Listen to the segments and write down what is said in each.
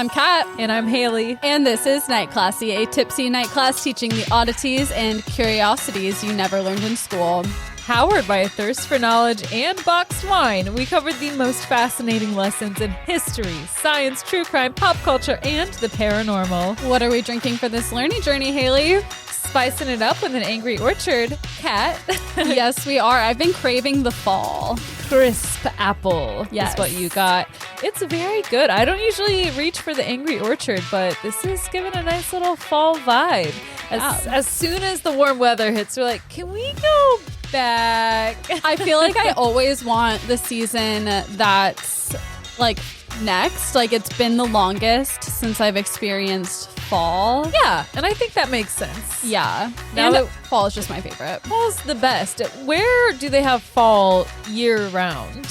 I'm Kat. And I'm Haley. And this is Night Classy, a tipsy night class teaching the oddities and curiosities you never learned in school. Powered by a thirst for knowledge and boxed wine, we covered the most fascinating lessons in history, science, true crime, pop culture, and the paranormal. What are we drinking for this learning journey, Haley? Spicing it up with an Angry Orchard. Kat. Yes, we are. I've been craving the fall. Crisp apple Yes. is what you got. It's very good. I don't usually reach for the Angry Orchard, but this is giving a nice little fall vibe. As soon as the warm weather hits, we're like, can we go back? I feel like I always want the season that's like next. Like it's been the longest since I've experienced fall. Yeah, and I think that makes sense. Yeah. Now And that- fall is just my favorite. Fall's the best. Where do they have fall year round?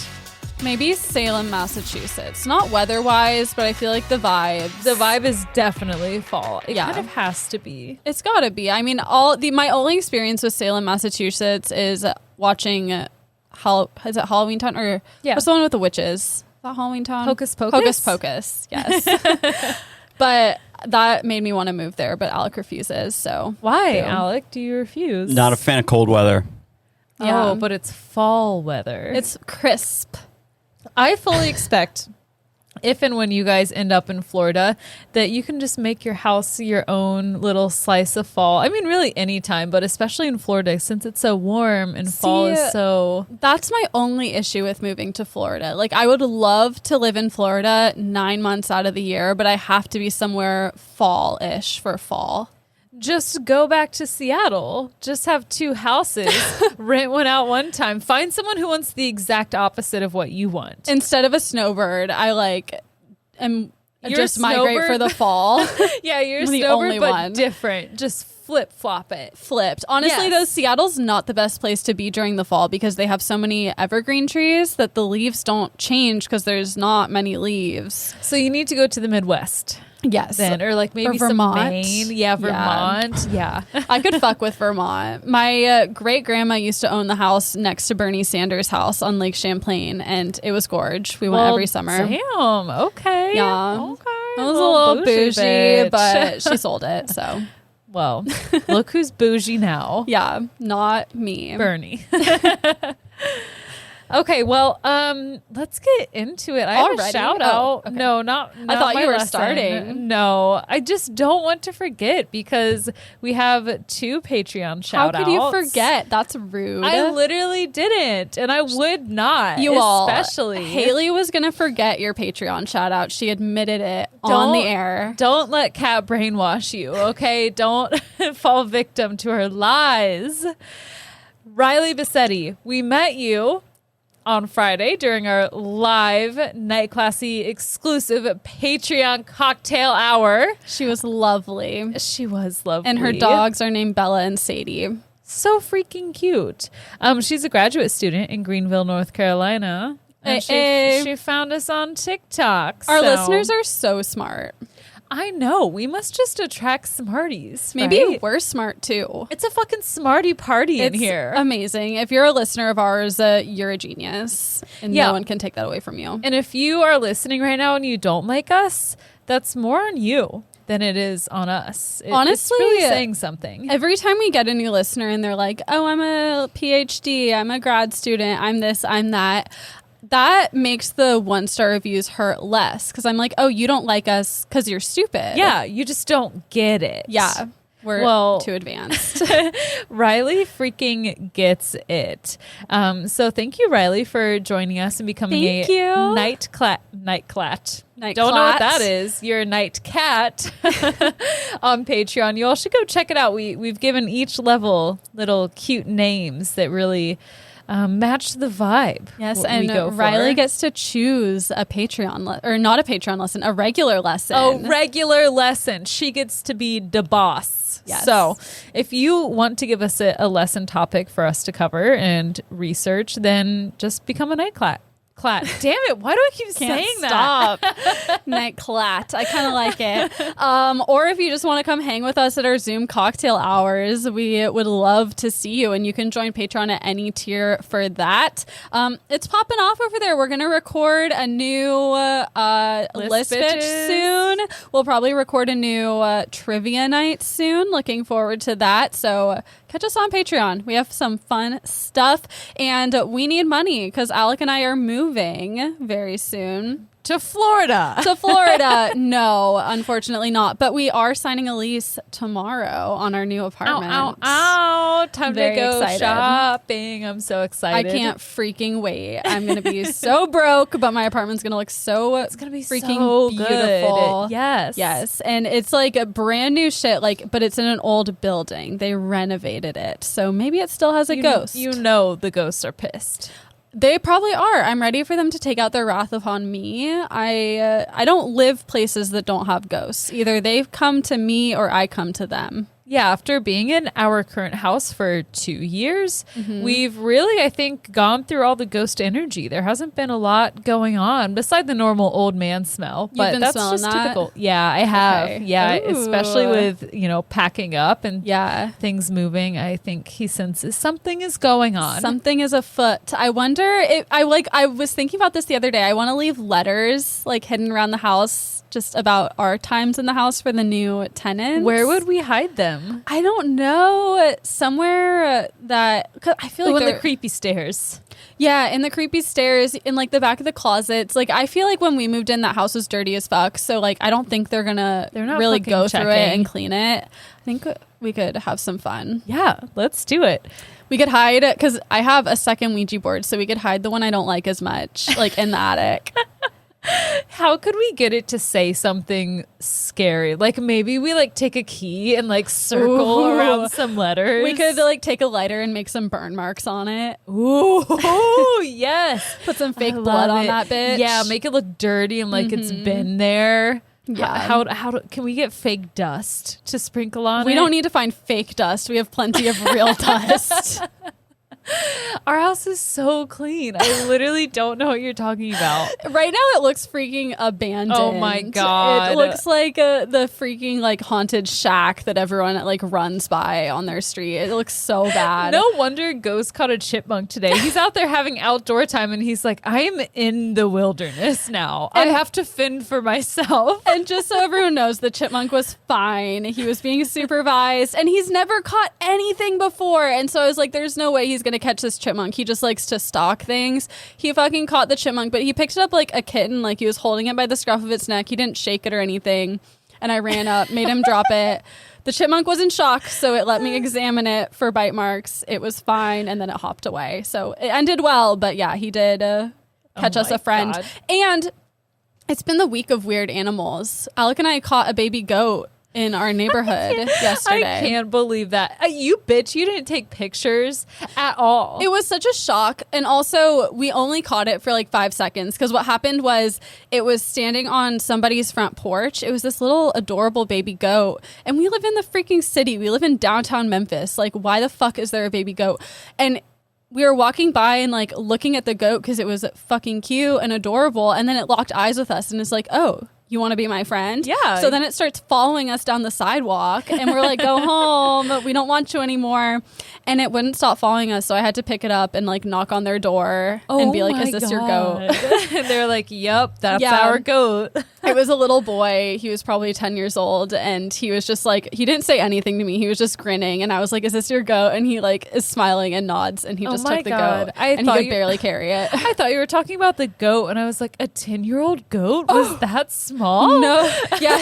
Maybe Salem, Massachusetts. Not weather-wise, but I feel like the vibes. The vibe is definitely fall. It Yeah. kind of has to be. It's gotta be. I mean, my only experience with Salem, Massachusetts is watching is it Halloween Town or what's the one with the witches? Is that Halloween Town? Hocus Pocus? Hocus Pocus, yes. But that made me want to move there, but Alec refuses. So Why, Boom. Alec? Do you refuse? Not a fan of cold weather. Yeah. Oh, but it's fall weather. It's crisp. I fully expect if and when you guys end up in Florida that you can just make your house your own little slice of fall. I mean, really anytime, but especially in Florida since it's so warm and fall is so... That's my only issue with moving to Florida. Like, I would love to live in Florida 9 months out of the year, but I have to be somewhere fall-ish for fall. Just go back to Seattle. Just have two houses. Rent one out one time. Find someone who wants the exact opposite of what you want. Instead of a snowbird, I am You're just a migrate snowbird? for the fall. Yeah, you're a The snowbird, only but one. different. Just flip-flop it. Flipped. Honestly, Yes. though, Seattle's not the best place to be during the fall because they have so many evergreen trees that the leaves don't change because there's not many leaves. So you need to go to the Midwest Yes. then, or like maybe Or Vermont. some Maine. Yeah, Vermont. Yeah. I could fuck with Vermont. My great-grandma used to own the house next to Bernie Sanders' house on Lake Champlain, and it was gorge. We went every summer. Damn. Okay. Yeah. Okay. It was a little bougie, bitch. but she sold it, so. Well, look who's bougie now. Yeah, not me. Bernie. Okay, well, let's get into it. I have Already? a shout Oh, out. okay. No, not I thought my you were lesson. starting. No, I just don't want to forget because we have 2 Patreon shout outs. How could you forget? That's rude. I literally didn't, and I would not. You all, especially Haley was going to forget your Patreon shout out. She admitted it on the air. Don't let Kat brainwash you, okay? Don't fall victim to her lies. Riley Bassetti, we met you on Friday during our live Night Classy exclusive Patreon cocktail hour. She was lovely. She was lovely. And her dogs are named Bella and Sadie. So freaking cute. She's a graduate student in Greenville, North Carolina. And she found us on TikTok. Our so- listeners are so smart. I know. We must just attract smarties. Maybe right? we're smart too. It's a fucking smarty party in It's here. amazing. If you're a listener of ours, you're a genius. And Yeah. no one can take that away from you. And if you are listening right now and you don't like us, that's more on you than it is on us. Honestly, it's really saying something. Every time we get a new listener and they're like, oh, I'm a PhD, I'm a grad student, I'm this, I'm that. That makes the 1-star reviews hurt less because I'm like, oh, you don't like us because you're stupid. Yeah, you just don't get it. Yeah. We're too advanced. Riley freaking gets it. So thank you, Riley, for joining us and becoming a night clat. Don't know what that is. You're a night cat on Patreon. You all should go check it out. We've given each level little cute names that really match the vibe. Yes, and Riley gets to choose a Patreon or not a Patreon lesson, a regular lesson. Oh, regular lesson. She gets to be the boss. Yes. So if you want to give us a lesson topic for us to cover and research, then just become a night Clat. Damn it. Why do I keep saying stop. that? Night clat. I kind of like it. Or if you just want to come hang with us at our Zoom cocktail hours, we would love to see you. And you can join Patreon at any tier for that. It's popping off over there. We're going to record a new List Bitch soon. We'll probably record a new trivia night soon. Looking forward to that. So catch us on Patreon. We have some fun stuff. And we need money because Alec and I are moving very soon. To Florida. No, unfortunately not. But we are signing a lease tomorrow on our new apartment. Ow. Time Very to go excited. shopping. I'm so excited. I can't freaking wait. I'm going to be so broke, but my apartment's going to look so It's going to be freaking so beautiful. Good. Yes. Yes. And it's like a brand new shit, but it's in an old building. They renovated it. So maybe it still has a ghost. You know the ghosts are pissed. They probably are. I'm ready for them to take out their wrath upon me. I don't live places that don't have ghosts. Either they come to me or I come to them. Yeah, after being in our current house for 2 years, we've really, I think, gone through all the ghost energy. There hasn't been a lot going on beside the normal old man smell. But been that's smelling just that? typical. Yeah, I have. Okay. Yeah, Ooh. especially with, packing up and Yeah. things moving. I think he senses something is going on. Something is afoot. I wonder if I was thinking about this the other day. I want to leave letters hidden around the house just about our times in the house for the new tenants. Where would we hide them? I don't know. Somewhere that, 'cause I feel like in the creepy stairs. Yeah, in the creepy stairs, in the back of the closets. I feel like when we moved in, that house was dirty as fuck. So I don't think they're not really go through it and clean it. I think we could have some fun. Yeah, let's do it. We could hide it because I have a second Ouija board, so we could hide the one I don't like as much, in the attic. How could we get it to say something scary? Maybe we take a key and circle around some letters. We could take a lighter and make some burn marks on it. Ooh, yes. Put some fake blood on that bitch. Yeah, make it look dirty and it's been there. Yeah. How can we get fake dust to sprinkle on it? We don't need to find fake dust. We have plenty of real dust. Our house is so clean. I literally don't know what you're talking about. Right now it looks freaking abandoned. Oh my God. It looks like the freaking haunted shack that everyone runs by on their street. It looks so bad. No wonder Ghost caught a chipmunk today. He's out there having outdoor time and he's like, I am in the wilderness now. I have to fend for myself. And just so everyone knows, the chipmunk was fine. He was being supervised and he's never caught anything before. And so I was like, there's no way he's going to catch this chipmunk. He just likes to stalk things. He fucking caught the chipmunk, but he picked it up like a kitten. He was holding it by the scruff of its neck. He didn't shake it or anything. And I ran up, made him drop it. The chipmunk was in shock, so it let me examine it for bite marks. It was fine, and then it hopped away. So it ended well, but yeah, he did catch us a friend. God. And it's been the week of weird animals. Alec and I caught a baby goat in our neighborhood yesterday. I can't believe that. You bitch, you didn't take pictures at all. It was such a shock. And also, we only caught it for 5 seconds because what happened was it was standing on somebody's front porch. It was this little adorable baby goat. And we live in the freaking city. We live in downtown Memphis. Why the fuck is there a baby goat? And we were walking by and looking at the goat because it was fucking cute and adorable. And then it locked eyes with us and it's like, oh, you want to be my friend? Yeah. So then it starts following us down the sidewalk and we're like, go home. We don't want you anymore. And it wouldn't stop following us. So I had to pick it up and knock on their door and be like, is this your goat? And they're like, yep, that's our goat. It was a little boy. He was probably 10 years old. And he was just he didn't say anything to me. He was just grinning. And I was like, is this your goat? And he is smiling and nods. And he just took the goat. And he could barely carry it. I thought you were talking about the goat. And I was like, a 10-year-old goat? Was that small? No. Yeah.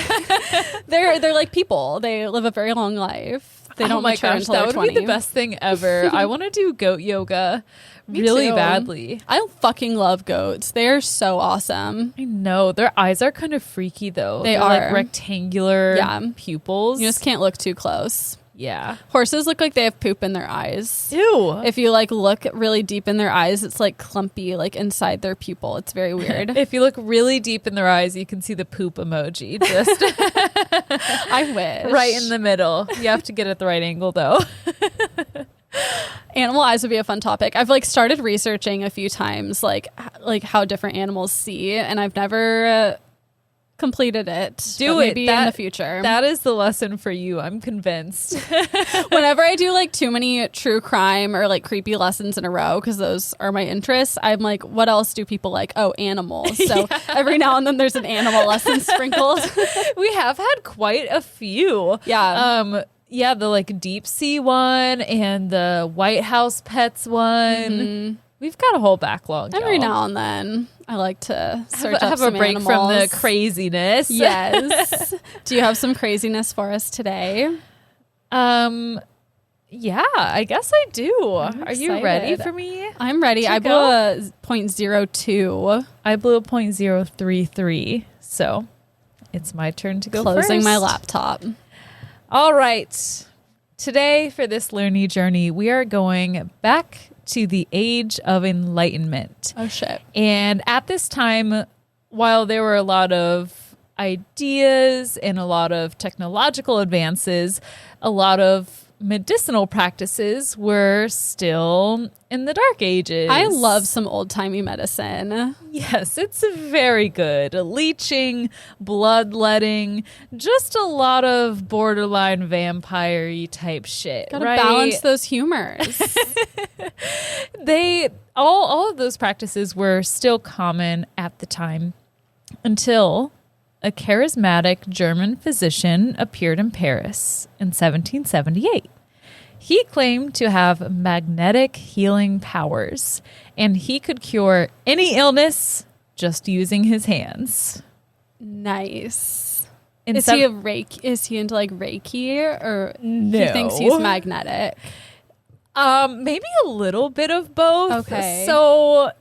They're like people. They live a very long life. They don't mature until they're 20. That would be the best thing ever. I want to do goat yoga really badly. I fucking love goats. They are so awesome. I know. Their eyes are kind of freaky though. They're like rectangular pupils. You just can't look too close. Yeah. Horses look like they have poop in their eyes. Ew. If you look really deep in their eyes, it's clumpy inside their pupil. It's very weird. If you look really deep in their eyes, you can see the poop emoji. Just I wish. Right in the middle. You have to get it the right angle though. Animal eyes would be a fun topic. I've like started researching a few times, like how different animals see, and I've never completed it. Do it. Maybe in the future. That is the lesson for you. I'm convinced. Whenever I do like too many true crime or like creepy lessons in a row, because those are my interests, I'm like, what else do people like? Oh, animals. So every now and then there's an animal lesson sprinkled. We have had quite a few. Yeah. Yeah, the like deep sea one and the White House Pets one. Mm-hmm. We've got a whole backlog. Every now and then, I like to search have up some a break animals. from the craziness. Yes. Do you have some craziness for us today? Yeah, I guess I do. Are you ready for me? I'm ready. I blew a 0.02. I blew a 0.033. So it's my turn to go Closing first. my laptop. All right. Today, for this learning journey, we are going back to the Age of Enlightenment. Oh, shit. And at this time, while there were a lot of ideas and a lot of technological advances, a lot of medicinal practices were still in the Dark Ages. I love some old-timey medicine. Yes, it's very good. Leeching, bloodletting, just a lot of borderline vampire-y type shit. Gotta right? balance those humors. All of those practices were still common at the time until a charismatic German physician appeared in Paris in 1778. He claimed to have magnetic healing powers, and he could cure any illness just using his hands. Nice. Is he into like Reiki, or no. He thinks he's magnetic? Maybe a little bit of both. Okay. So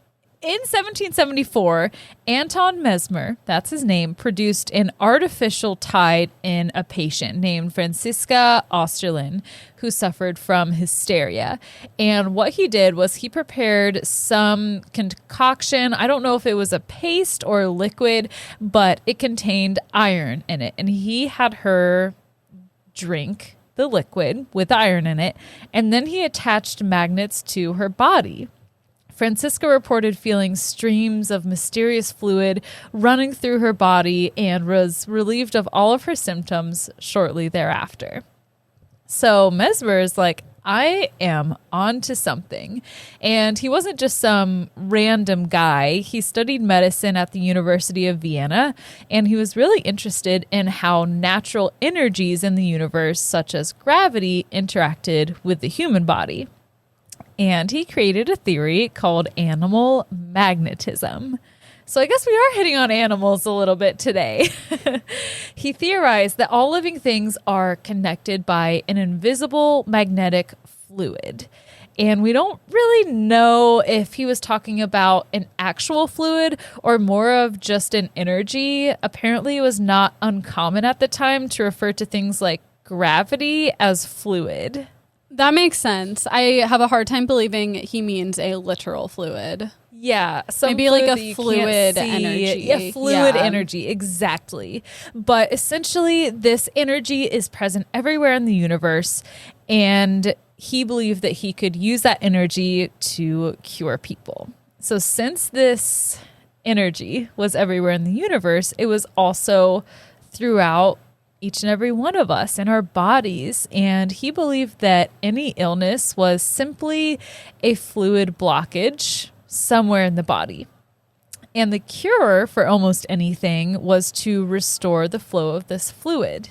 in 1774, Anton Mesmer, that's his name, produced an artificial tide in a patient named Franziska Osterlin, who suffered from hysteria. And what he did was he prepared some concoction. I don't know if it was a paste or a liquid, but it contained iron in it. And he had her drink the liquid with iron in it, and then he attached magnets to her body. Franziska reported feeling streams of mysterious fluid running through her body and was relieved of all of her symptoms shortly thereafter. So Mesmer is like, I am onto something. And he wasn't just some random guy. He studied medicine at the University of Vienna, and he was really interested in how natural energies in the universe, such as gravity, interacted with the human body. And he created a theory called animal magnetism. So I guess we are hitting on animals a little bit today. He theorized that all living things are connected by an invisible magnetic fluid. And we don't really know if he was talking about an actual fluid or more of just an energy. Apparently, it was not uncommon at the time to refer to things like gravity as fluid. That makes sense. I have a hard time believing he means a literal fluid. Yeah. Maybe like a fluid energy. Yeah, fluid energy. Exactly. But essentially, this energy is present everywhere in the universe. And he believed that he could use that energy to cure people. So since this energy was everywhere in the universe, it was also throughout each and every one of us in our bodies. And he believed that any illness was simply a fluid blockage somewhere in the body. And the cure for almost anything was to restore the flow of this fluid.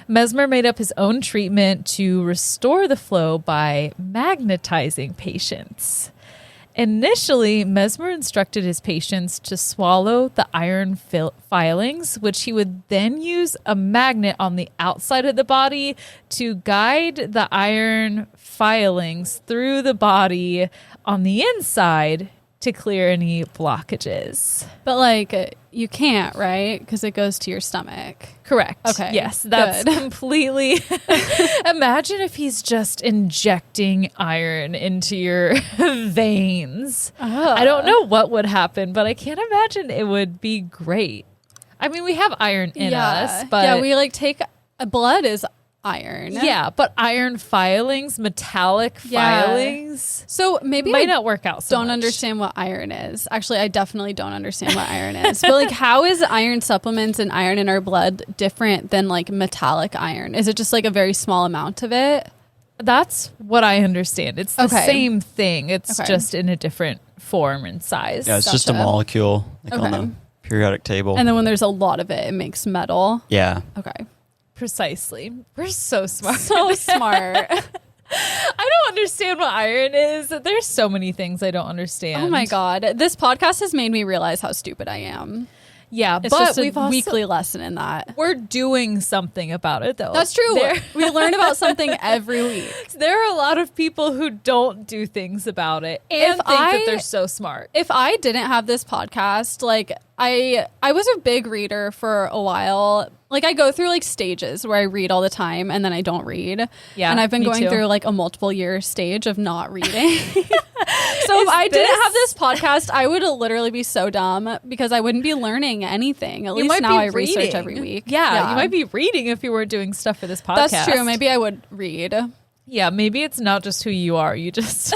Mesmer made up his own treatment to restore the flow by magnetizing patients. Initially, Mesmer instructed his patients to swallow the iron filings, which he would then use a magnet on the outside of the body to guide the iron filings through the body on the inside to clear any blockages. But like, you can't, right? Because it goes to your stomach. Correct. Okay. Yes, that's good. Completely. Imagine if he's just injecting iron into your veins. I don't know what would happen, but I can't imagine it would be great. I mean, we have iron in us, but yeah, we like take blood is iron. Yeah, but iron filings, metallic filings. So maybe might not work out so don't much. understand what iron is. Actually, I definitely don't understand what iron is. But like, how is iron supplements and iron in our blood different than like metallic iron? Is it just like a very small amount of it? That's what I understand. It's the same thing. It's just in a different form and size. Yeah, it's just a molecule on the periodic table. And then when there's a lot of it, it makes metal. Yeah. Okay. Precisely. We're so smart. So smart. I don't understand what iron is. There's so many things I don't understand. Oh my God. This podcast has made me realize how stupid I am. Yeah, It's but just a we've also, weekly lesson in that. we're doing something about it, though. That's true. We learn about something every week. There are a lot of people who don't do things about it and think that they're so smart. If I didn't have this podcast, like I was a big reader for a while. Like I go through like stages where I read all the time and then I don't read. Yeah, and I've been going through like a multiple year stage of not reading. So if I didn't have this podcast, I would literally be so dumb because I wouldn't be learning anything. At least now I research every week. Yeah, you might be reading if you were doing stuff for this podcast. That's true. Maybe I would read. Yeah, maybe it's not just who you are. You just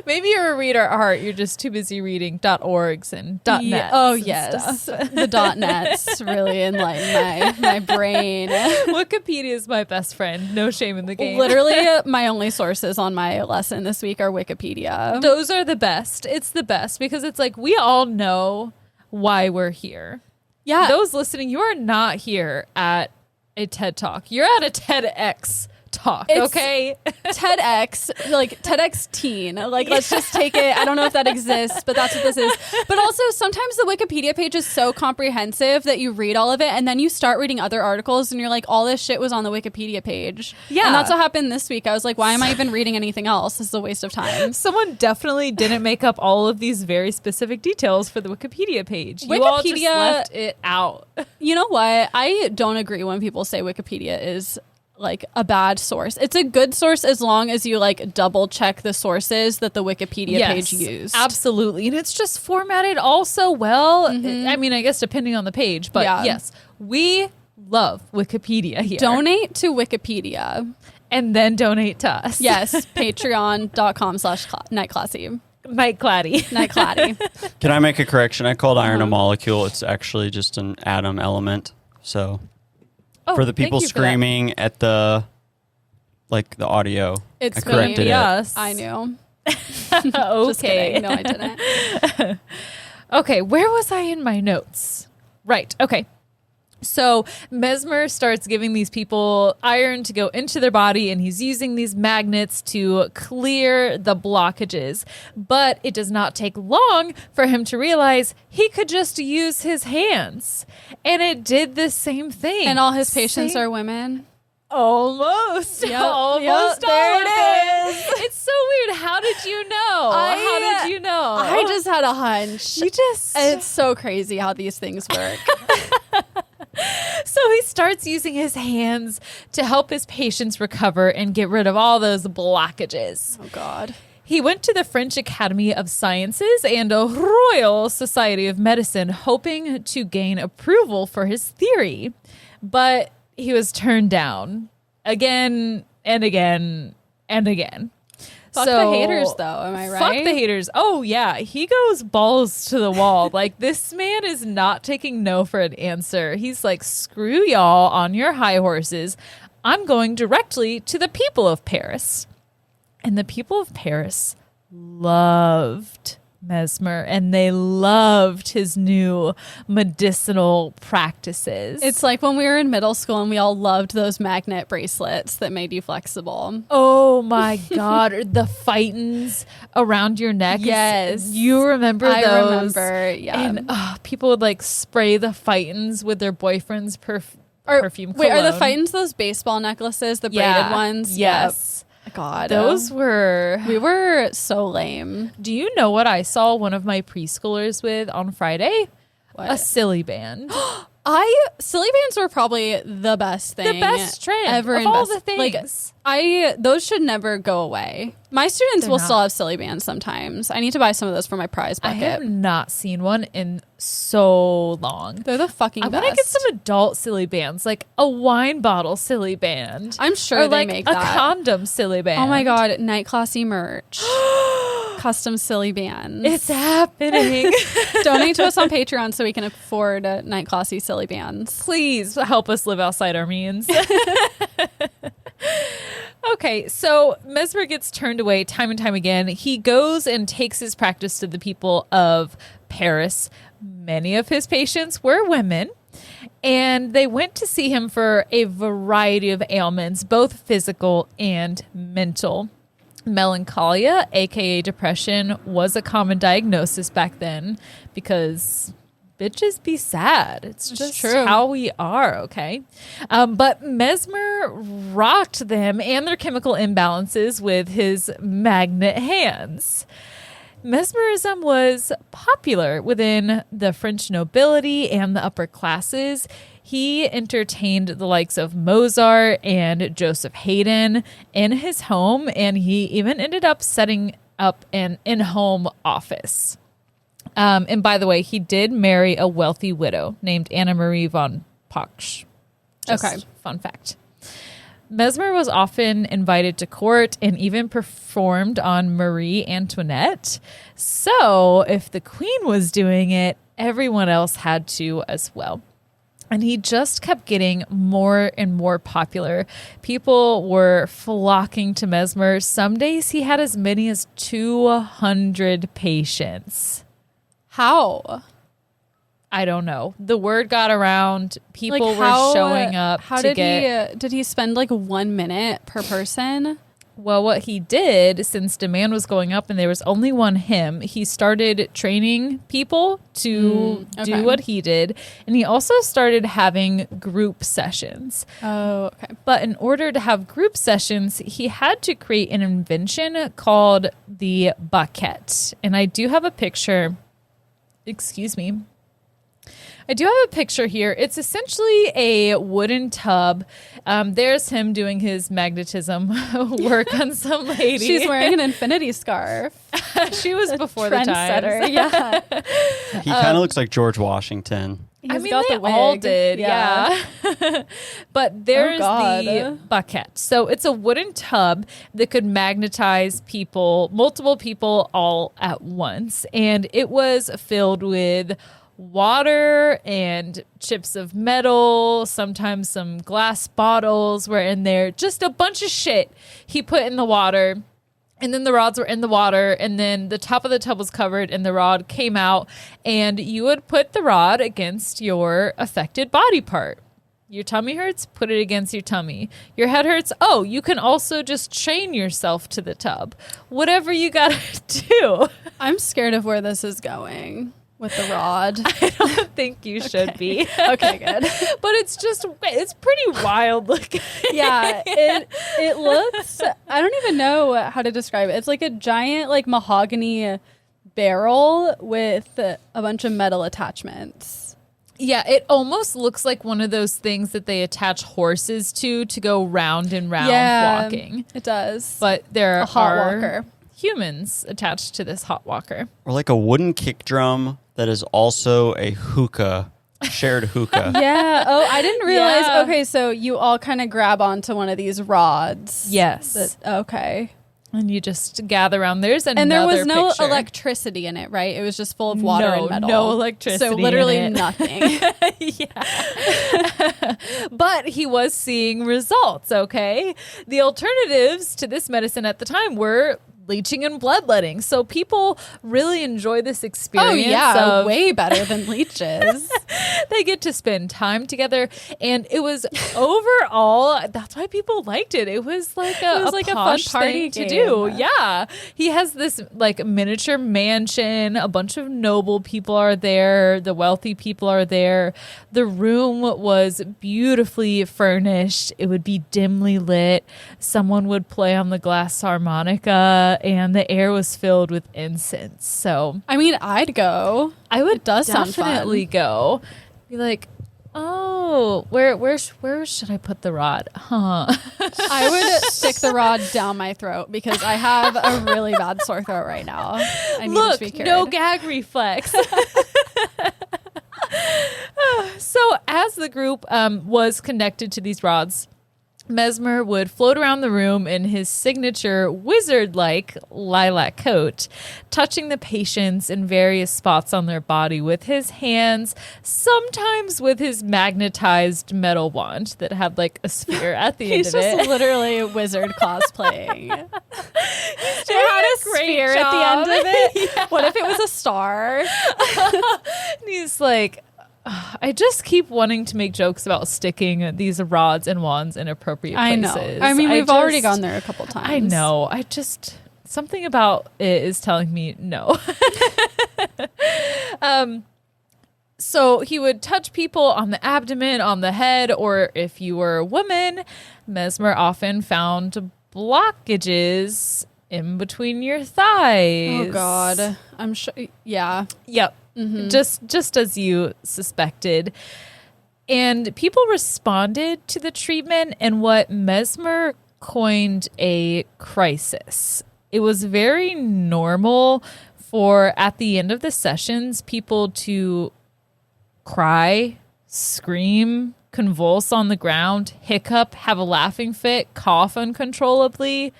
maybe you're a reader at heart. You're just too busy reading .orgs and .nets. Yeah. Oh yes, the .nets really enlighten my brain. Wikipedia is my best friend. No shame in the game. Literally, my only sources on my lesson this week are Wikipedia. Those are the best. It's the best because it's like we all know why we're here. Yeah, those listening, you are not here at a TED Talk. You're at a TEDx talk. It's okay. TEDx, like TEDx teen. Like, let's just take it. I don't know if that exists, but that's what this is. But also, sometimes the Wikipedia page is so comprehensive that you read all of it and then you start reading other articles and you're like, all this shit was on the Wikipedia page. Yeah. And that's what happened this week. I was like, why am I even reading anything else? This is a waste of time. Someone definitely didn't make up all of these very specific details for the Wikipedia page. You all just left it out. You know what? I don't agree when people say Wikipedia is like a bad source. It's a good source as long as you like double check the sources that the Wikipedia page used. Absolutely. And it's just formatted all so well. I mean, I guess depending on the page, but yes, we love Wikipedia here. Donate to Wikipedia. And then donate to us. Yes. Patreon.com/nightclassy. Nightcladdy. Can I make a correction? I called iron a molecule. It's actually just an atom element. So for the people screaming at the audio, it's I corrected it. I knew. Okay. Just kidding. No, I didn't. Okay, where was I in my notes? Right. Okay. So Mesmer starts giving these people iron to go into their body, and he's using these magnets to clear the blockages. But it does not take long for him to realize he could just use his hands. And it did the same thing. And all his patients are women? Almost. Yep. Almost. There it is. It's so weird. How did you know? How did you know? I just had a hunch. It's so crazy how these things work. So he starts using his hands to help his patients recover and get rid of all those blockages. Oh, God. He went to the French Academy of Sciences and a Royal Society of Medicine, hoping to gain approval for his theory. But he was turned down again and again and again. Fuck the haters, though. Am I right? Fuck the haters. Oh, yeah. He goes balls to the wall. Like, this man is not taking no for an answer. He's like, screw y'all on your high horses. I'm going directly to the people of Paris. And the people of Paris loved Mesmer, and they loved his new medicinal practices. It's like when we were in middle school and we all loved those magnet bracelets that made you flexible. Oh my God. The phytons around your neck. Yes. You remember those? I remember, yeah. And people would like spray the phytons with their boyfriend's perfume cologne. Wait, are the phytons those baseball necklaces, the braided ones? Yes. Yep. God, we were so lame. Do you know what I saw one of my preschoolers with on Friday? What? A silly band. Silly bands were probably the best thing. The best trend ever of all the things. Those should never go away. My students will still have silly bands sometimes. I need to buy some of those for my prize bucket. I have not seen one in so long. They're the fucking best. I want to get some adult silly bands, like a wine bottle silly band. I'm sure or they like make a that. condom silly band. Oh my God, night classy merch. Custom silly bands. It's happening. Donate to us on Patreon so we can afford night classy silly bands. Please help us live outside our means. Okay, so Mesmer gets turned away time and time again. He goes and takes his practice to the people of Paris. Many of his patients were women, and they went to see him for a variety of ailments, both physical and mental. Melancholia, aka depression, was a common diagnosis back then because bitches be sad. It's just true. how we are, okay? But Mesmer rocked them and their chemical imbalances with his magnet hands. Mesmerism was popular within the French nobility and the upper classes. He entertained the likes of Mozart and Joseph Haydn in his home, and he even ended up setting up an in-home office. And by the way, he did marry a wealthy widow named Anna Marie von Pachsch. Okay. Fun fact. Mesmer was often invited to court and even performed on Marie Antoinette. So if the queen was doing it, everyone else had to as well. And he just kept getting more and more popular. People were flocking to Mesmer. Some days he had as many as 200 patients. How? I don't know. The word got around. People were showing up. How did he spend like 1 minute per person? Well, what he did, since demand was going up and there was only one him, he started training people to do what he did. And he also started having group sessions. Oh, okay. But in order to have group sessions, he had to create an invention called the baquette. And I do have a picture. Excuse me. I do have a picture here. It's essentially a wooden tub. There's him doing his magnetism work on some lady. She's wearing an infinity scarf. She was before the times. Yeah. He kind of looks like George Washington. I mean, they all did, yeah. But there's the baquette. So it's a wooden tub that could magnetize people, multiple people, all at once. And it was filled with water and chips of metal. Sometimes some glass bottles were in there. Just a bunch of shit he put in the water. And then the rods were in the water, and then the top of the tub was covered, and the rod came out, and you would put the rod against your affected body part. Your tummy hurts? Put it against your tummy. Your head hurts? Oh, you can also just chain yourself to the tub. Whatever you gotta do. I'm scared of where this is going with the rod. I don't think you should be. Okay, good. But it's pretty wild looking. Yeah, it looks, I don't even know how to describe it. It's like a giant like mahogany barrel with a bunch of metal attachments. Yeah, it almost looks like one of those things that they attach horses to go round and round walking. It does. But there a hot walker. Humans attached to this hot walker. Or like a wooden kick drum that is also a hookah, shared hookah. Yeah. Oh, I didn't realize. Yeah. Okay, so you all kind of grab onto one of these rods. Yes. Okay. And you just gather around. There's another And there was no picture. Electricity in it, right? It was just full of water and metal. No electricity. So literally in it. nothing. Yeah. But he was seeing results, okay? The alternatives to this medicine at the time were leeching and bloodletting. So people really enjoy this experience. Oh, yeah. Way better than leeches. They get to spend time together. And it was overall, that's why people liked it. It was like a fun party to do. Yeah. He has this like miniature mansion. A bunch of noble people are there. The wealthy people are there. The room was beautifully furnished. It would be dimly lit. Someone would play on the glass harmonica. And the air was filled with incense. So, I mean, I'd go. I would definitely go. Be like, Oh, where should I put the rod? Huh. I would stick the rod down my throat because I have a really bad sore throat right now. I need to be cured. No gag reflex. So as the group was connected to these rods, Mesmer would float around the room in his signature wizard-like lilac coat, touching the patients in various spots on their body with his hands, sometimes with his magnetized metal wand that had like a sphere at the end of it. He's just literally a wizard cosplaying. He had a sphere at the end of it. Yeah. What if it was a star? And he's like, I just keep wanting to make jokes about sticking these rods and wands in appropriate places. I know. I mean, we've already gone there a couple times. I know. Something about it is telling me no. So he would touch people on the abdomen, on the head, or if you were a woman, Mesmer often found blockages in between your thighs. Oh, God. I'm sure. Yeah. Yep. Mm-hmm. Just as you suspected. And people responded to the treatment in what Mesmer coined a crisis. It was very normal for, at the end of the sessions, people to cry, scream, convulse on the ground, hiccup, have a laughing fit, cough uncontrollably.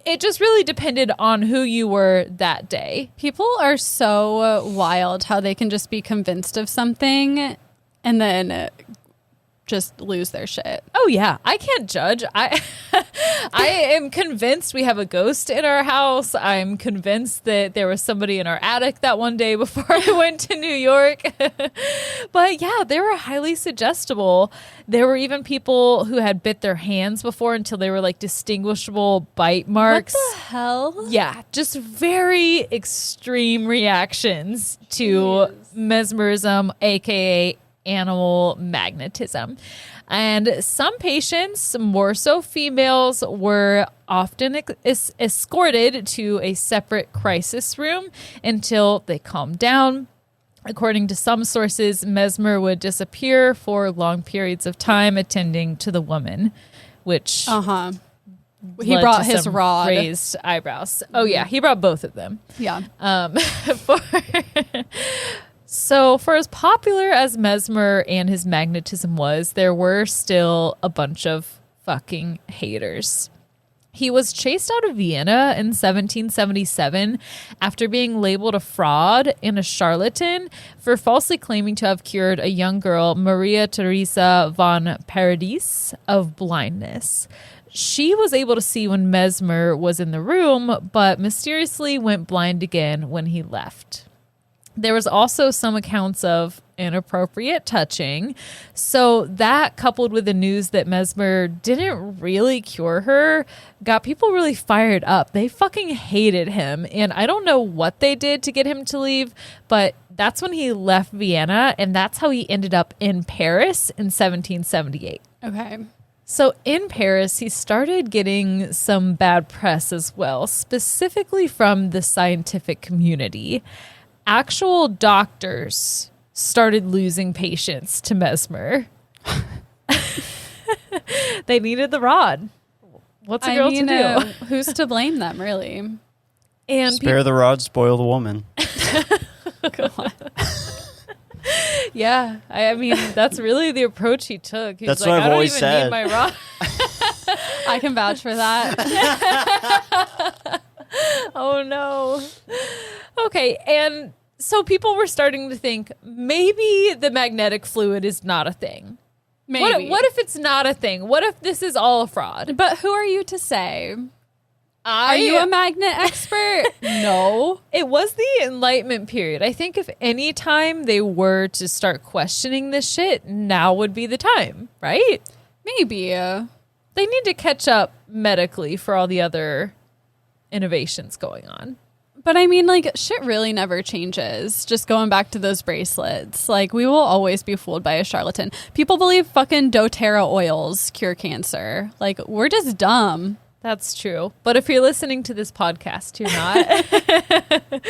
It just really depended on who you were that day. People are so wild how they can just be convinced of something and then just lose their shit. Oh yeah, I can't judge. I am convinced we have a ghost in our house. I'm convinced that there was somebody in our attic that one day before I went to New York. But yeah, they were highly suggestible. There were even people who had bit their hands before until they were like distinguishable bite marks. What the hell? Yeah, just very extreme reactions to mesmerism, aka animal magnetism. And some patients, more so females, were often escorted to a separate crisis room until they calmed down. According to some sources, Mesmer would disappear for long periods of time attending to the woman, which he brought his rod. Raised eyebrows. Oh yeah, he brought both of them. Yeah. So for as popular as Mesmer and his magnetism was, there were still a bunch of fucking haters. He was chased out of Vienna in 1777 after being labeled a fraud and a charlatan for falsely claiming to have cured a young girl, Maria Theresa von Paradis, of blindness. She was able to see when Mesmer was in the room, but mysteriously went blind again when he left. There was also some accounts of inappropriate touching. So that, coupled with the news that Mesmer didn't really cure her, got people really fired up. They fucking hated him. And I don't know what they did to get him to leave, but that's when he left Vienna, and that's how he ended up in Paris in 1778. Okay. So in Paris, he started getting some bad press as well, specifically from the scientific community. Actual doctors started losing patients to Mesmer. They needed the rod. What's a girl to do? Who's to blame them, really? And spare the rod, spoil the woman. God. Yeah, I mean, that's really the approach he took. He's that's like, what I've always I said. don't even need my rod. I can vouch for that. Oh no. Okay, and so people were starting to think maybe the magnetic fluid is not a thing. Maybe. What if it's not a thing? What if this is all a fraud? But who are you to say? Are you a magnet expert? No. It was the Enlightenment period. I think if any time they were to start questioning this shit, now would be the time, right? Maybe. They need to catch up medically for all the other innovations going on. But I mean, like, shit really never changes. Just going back to those bracelets. Like, we will always be fooled by a charlatan. People believe fucking doTERRA oils cure cancer. Like, we're just dumb. That's true. But if you're listening to this podcast, you're not.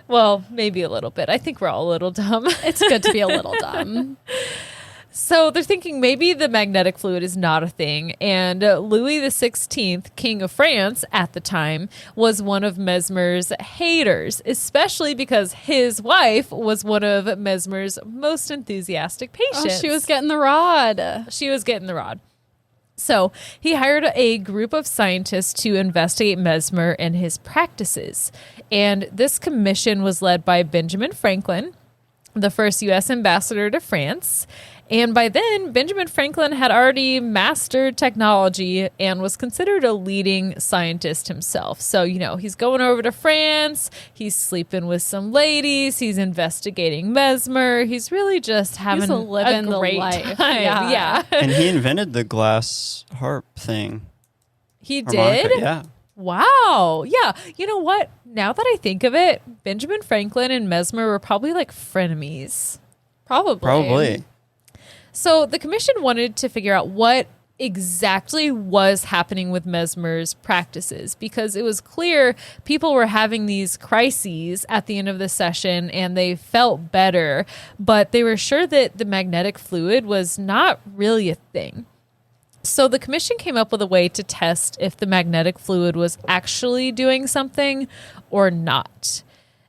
Well, maybe a little bit. I think we're all a little dumb. It's good to be a little dumb. So they're thinking maybe the magnetic fluid is not a thing. And Louis XVI, King of France at the time, was one of Mesmer's haters, especially because his wife was one of Mesmer's most enthusiastic patients. Oh, she was getting the rod. She was getting the rod. So he hired a group of scientists to investigate Mesmer and his practices. And this commission was led by Benjamin Franklin, the first U.S. ambassador to France. And by then, Benjamin Franklin had already mastered technology and was considered a leading scientist himself. So, he's going over to France, he's sleeping with some ladies, he's investigating Mesmer. He's really just having a great life. Time. Yeah. And he invented the glass harp thing. He Harmonica, did? Yeah. Wow. Yeah. You know what? Now that I think of it, Benjamin Franklin and Mesmer were probably like frenemies. Probably. So the commission wanted to figure out what exactly was happening with Mesmer's practices, because it was clear people were having these crises at the end of the session and they felt better, but they were sure that the magnetic fluid was not really a thing. So the commission came up with a way to test if the magnetic fluid was actually doing something or not.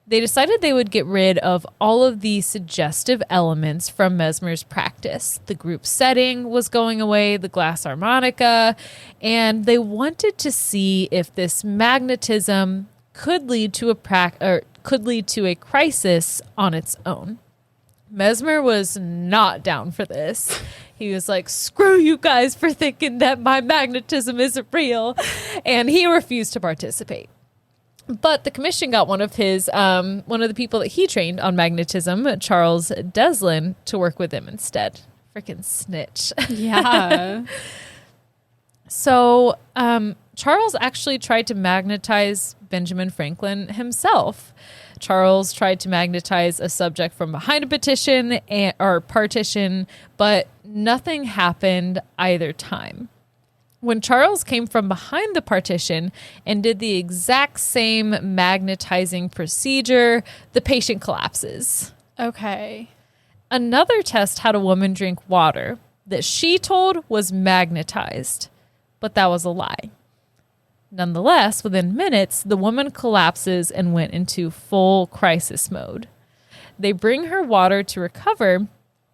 They decided they would get rid of all of the suggestive elements from Mesmer's practice. The group setting was going away, the glass harmonica, and they wanted to see if this magnetism could lead to a crisis on its own. Mesmer was not down for this. He was like, screw you guys for thinking that my magnetism isn't real. And he refused to participate. But the commission got one of the people that he trained on magnetism, Charles Deslin, to work with him instead. Freaking snitch. Yeah. So Charles actually tried to magnetize Benjamin Franklin himself. Charles tried to magnetize a subject from behind a partition, but nothing happened either time. When Charles came from behind the partition and did the exact same magnetizing procedure, the patient collapses. Okay. Another test had a woman drink water that she told was magnetized, but that was a lie. Nonetheless, within minutes, the woman collapses and went into full crisis mode. They bring her water to recover,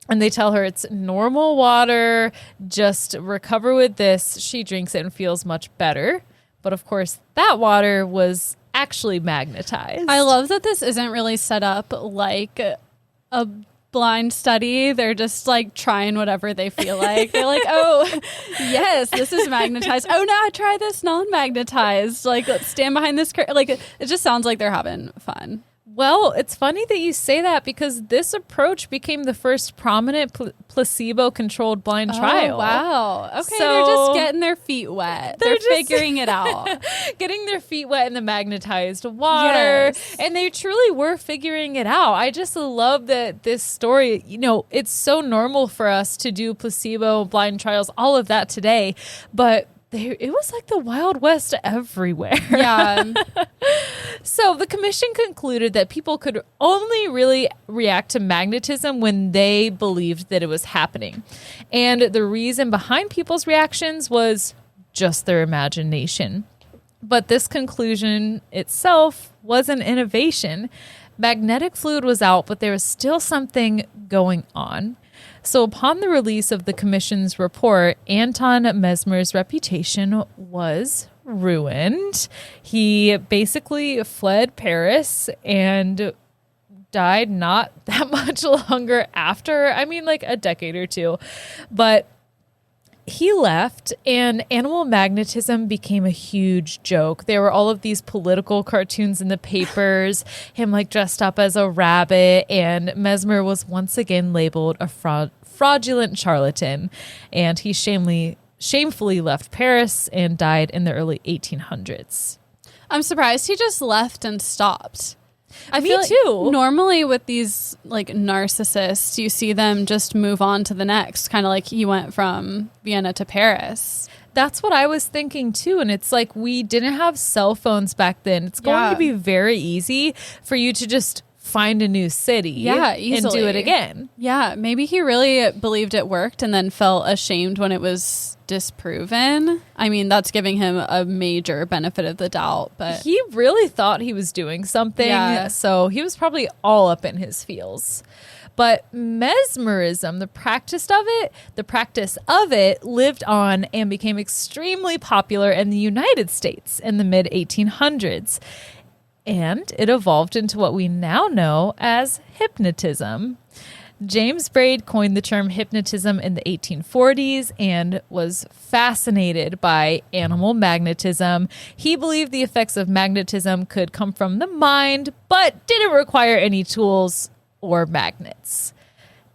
and they tell her it's normal water, just recover with this. She drinks it and feels much better. But of course, that water was actually magnetized. I love that this isn't really set up like a blind study. They're just like trying whatever they feel like. They're like, oh, yes, this is magnetized. Oh, now try this non-magnetized. Like, let's stand behind this. Like, it just sounds like they're having fun. Well, it's funny that you say that because this approach became the first prominent placebo-controlled blind trial. Oh, wow. Okay, so they're just getting their feet wet. They're figuring it out. Getting their feet wet in the magnetized water. Yes. And they truly were figuring it out. I just love that this story, it's so normal for us to do placebo, blind trials, all of that today. But it was like the Wild West everywhere. Yeah. So the commission concluded that people could only really react to magnetism when they believed that it was happening. And the reason behind people's reactions was just their imagination. But this conclusion itself was an innovation. Magnetic fluid was out, but there was still something going on. So upon the release of the commission's report, Anton Mesmer's reputation was ruined. He basically fled Paris and died not that much longer after. I mean, like a decade or two. But he left and animal magnetism became a huge joke. There were all of these political cartoons in the papers, him like dressed up as a rabbit, and Mesmer was once again labeled a fraudulent charlatan, and he shamefully left Paris and died in the early 1800s. I'm surprised he just left and stopped. I Me feel too. Like normally with these like narcissists, you see them just move on to the next, kind of like he went from Vienna to Paris. That's what I was thinking too. And it's like we didn't have cell phones back then. It's going to be very easy for you to just find a new city easily. and do it again. Yeah, maybe he really believed it worked and then felt ashamed when it was disproven. I mean, that's giving him a major benefit of the doubt, but he really thought he was doing something, so he was probably all up in his feels. But mesmerism, the practice of it lived on and became extremely popular in the United States in the mid-1800s. And it evolved into what we now know as hypnotism. James Braid coined the term hypnotism in the 1840s and was fascinated by animal magnetism. He believed the effects of magnetism could come from the mind, but didn't require any tools or magnets.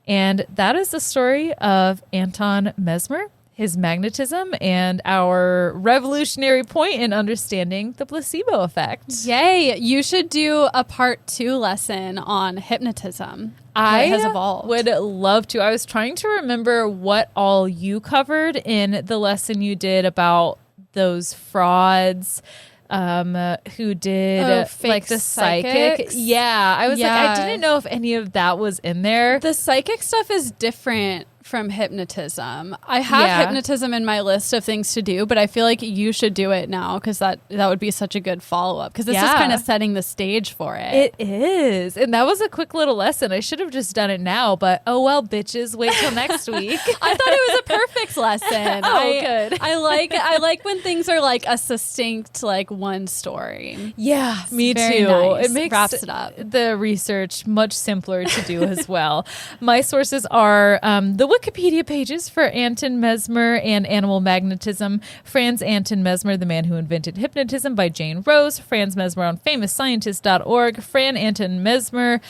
And that is the story of Anton Mesmer, his magnetism, and our revolutionary point in understanding the placebo effect. Yay! You should do a part 2 lesson on hypnotism. I has evolved. Would love to. I was trying to remember what all you covered in the lesson you did about those frauds who did like the psychic. Yeah. I was like, I didn't know if any of that was in there. The psychic stuff is different from hypnotism. I have hypnotism in my list of things to do, but I feel like you should do it now because that would be such a good follow-up because this is kind of setting the stage for it. It is. And that was a quick little lesson. I should have just done it now, but oh well, bitches, wait till next week. I thought it was a perfect lesson. Good. I like when things are like a succinct, like one story. Yeah, me very too. Nice. It makes wraps it up. The research much simpler to do as well. My sources are the Wikipedia pages for Anton Mesmer and animal magnetism, Franz Anton Mesmer, the man who invented hypnotism, by Jane Rose, Franz Mesmer on FamousScientist.org, Franz Anton Mesmer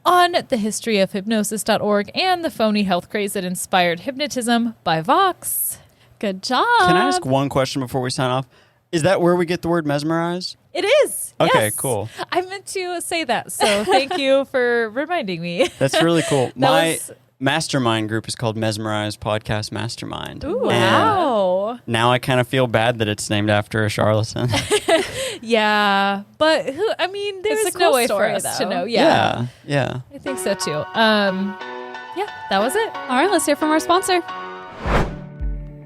on thehistoryofhypnosis.org, and the phony health craze that inspired hypnotism by Vox. Good job. Can I ask one question before we sign off? Is that where we get the word mesmerize? It is. Okay, yes. Cool. I meant to say that, so thank you for reminding me. That's really cool. My mastermind group is called Mesmerize Podcast Mastermind. Ooh, wow. Now I kind of feel bad that it's named after a charlatan. Yeah, but there's no way for us to know. Yeah. I think so too. Yeah, that was it. All right, let's hear from our sponsor.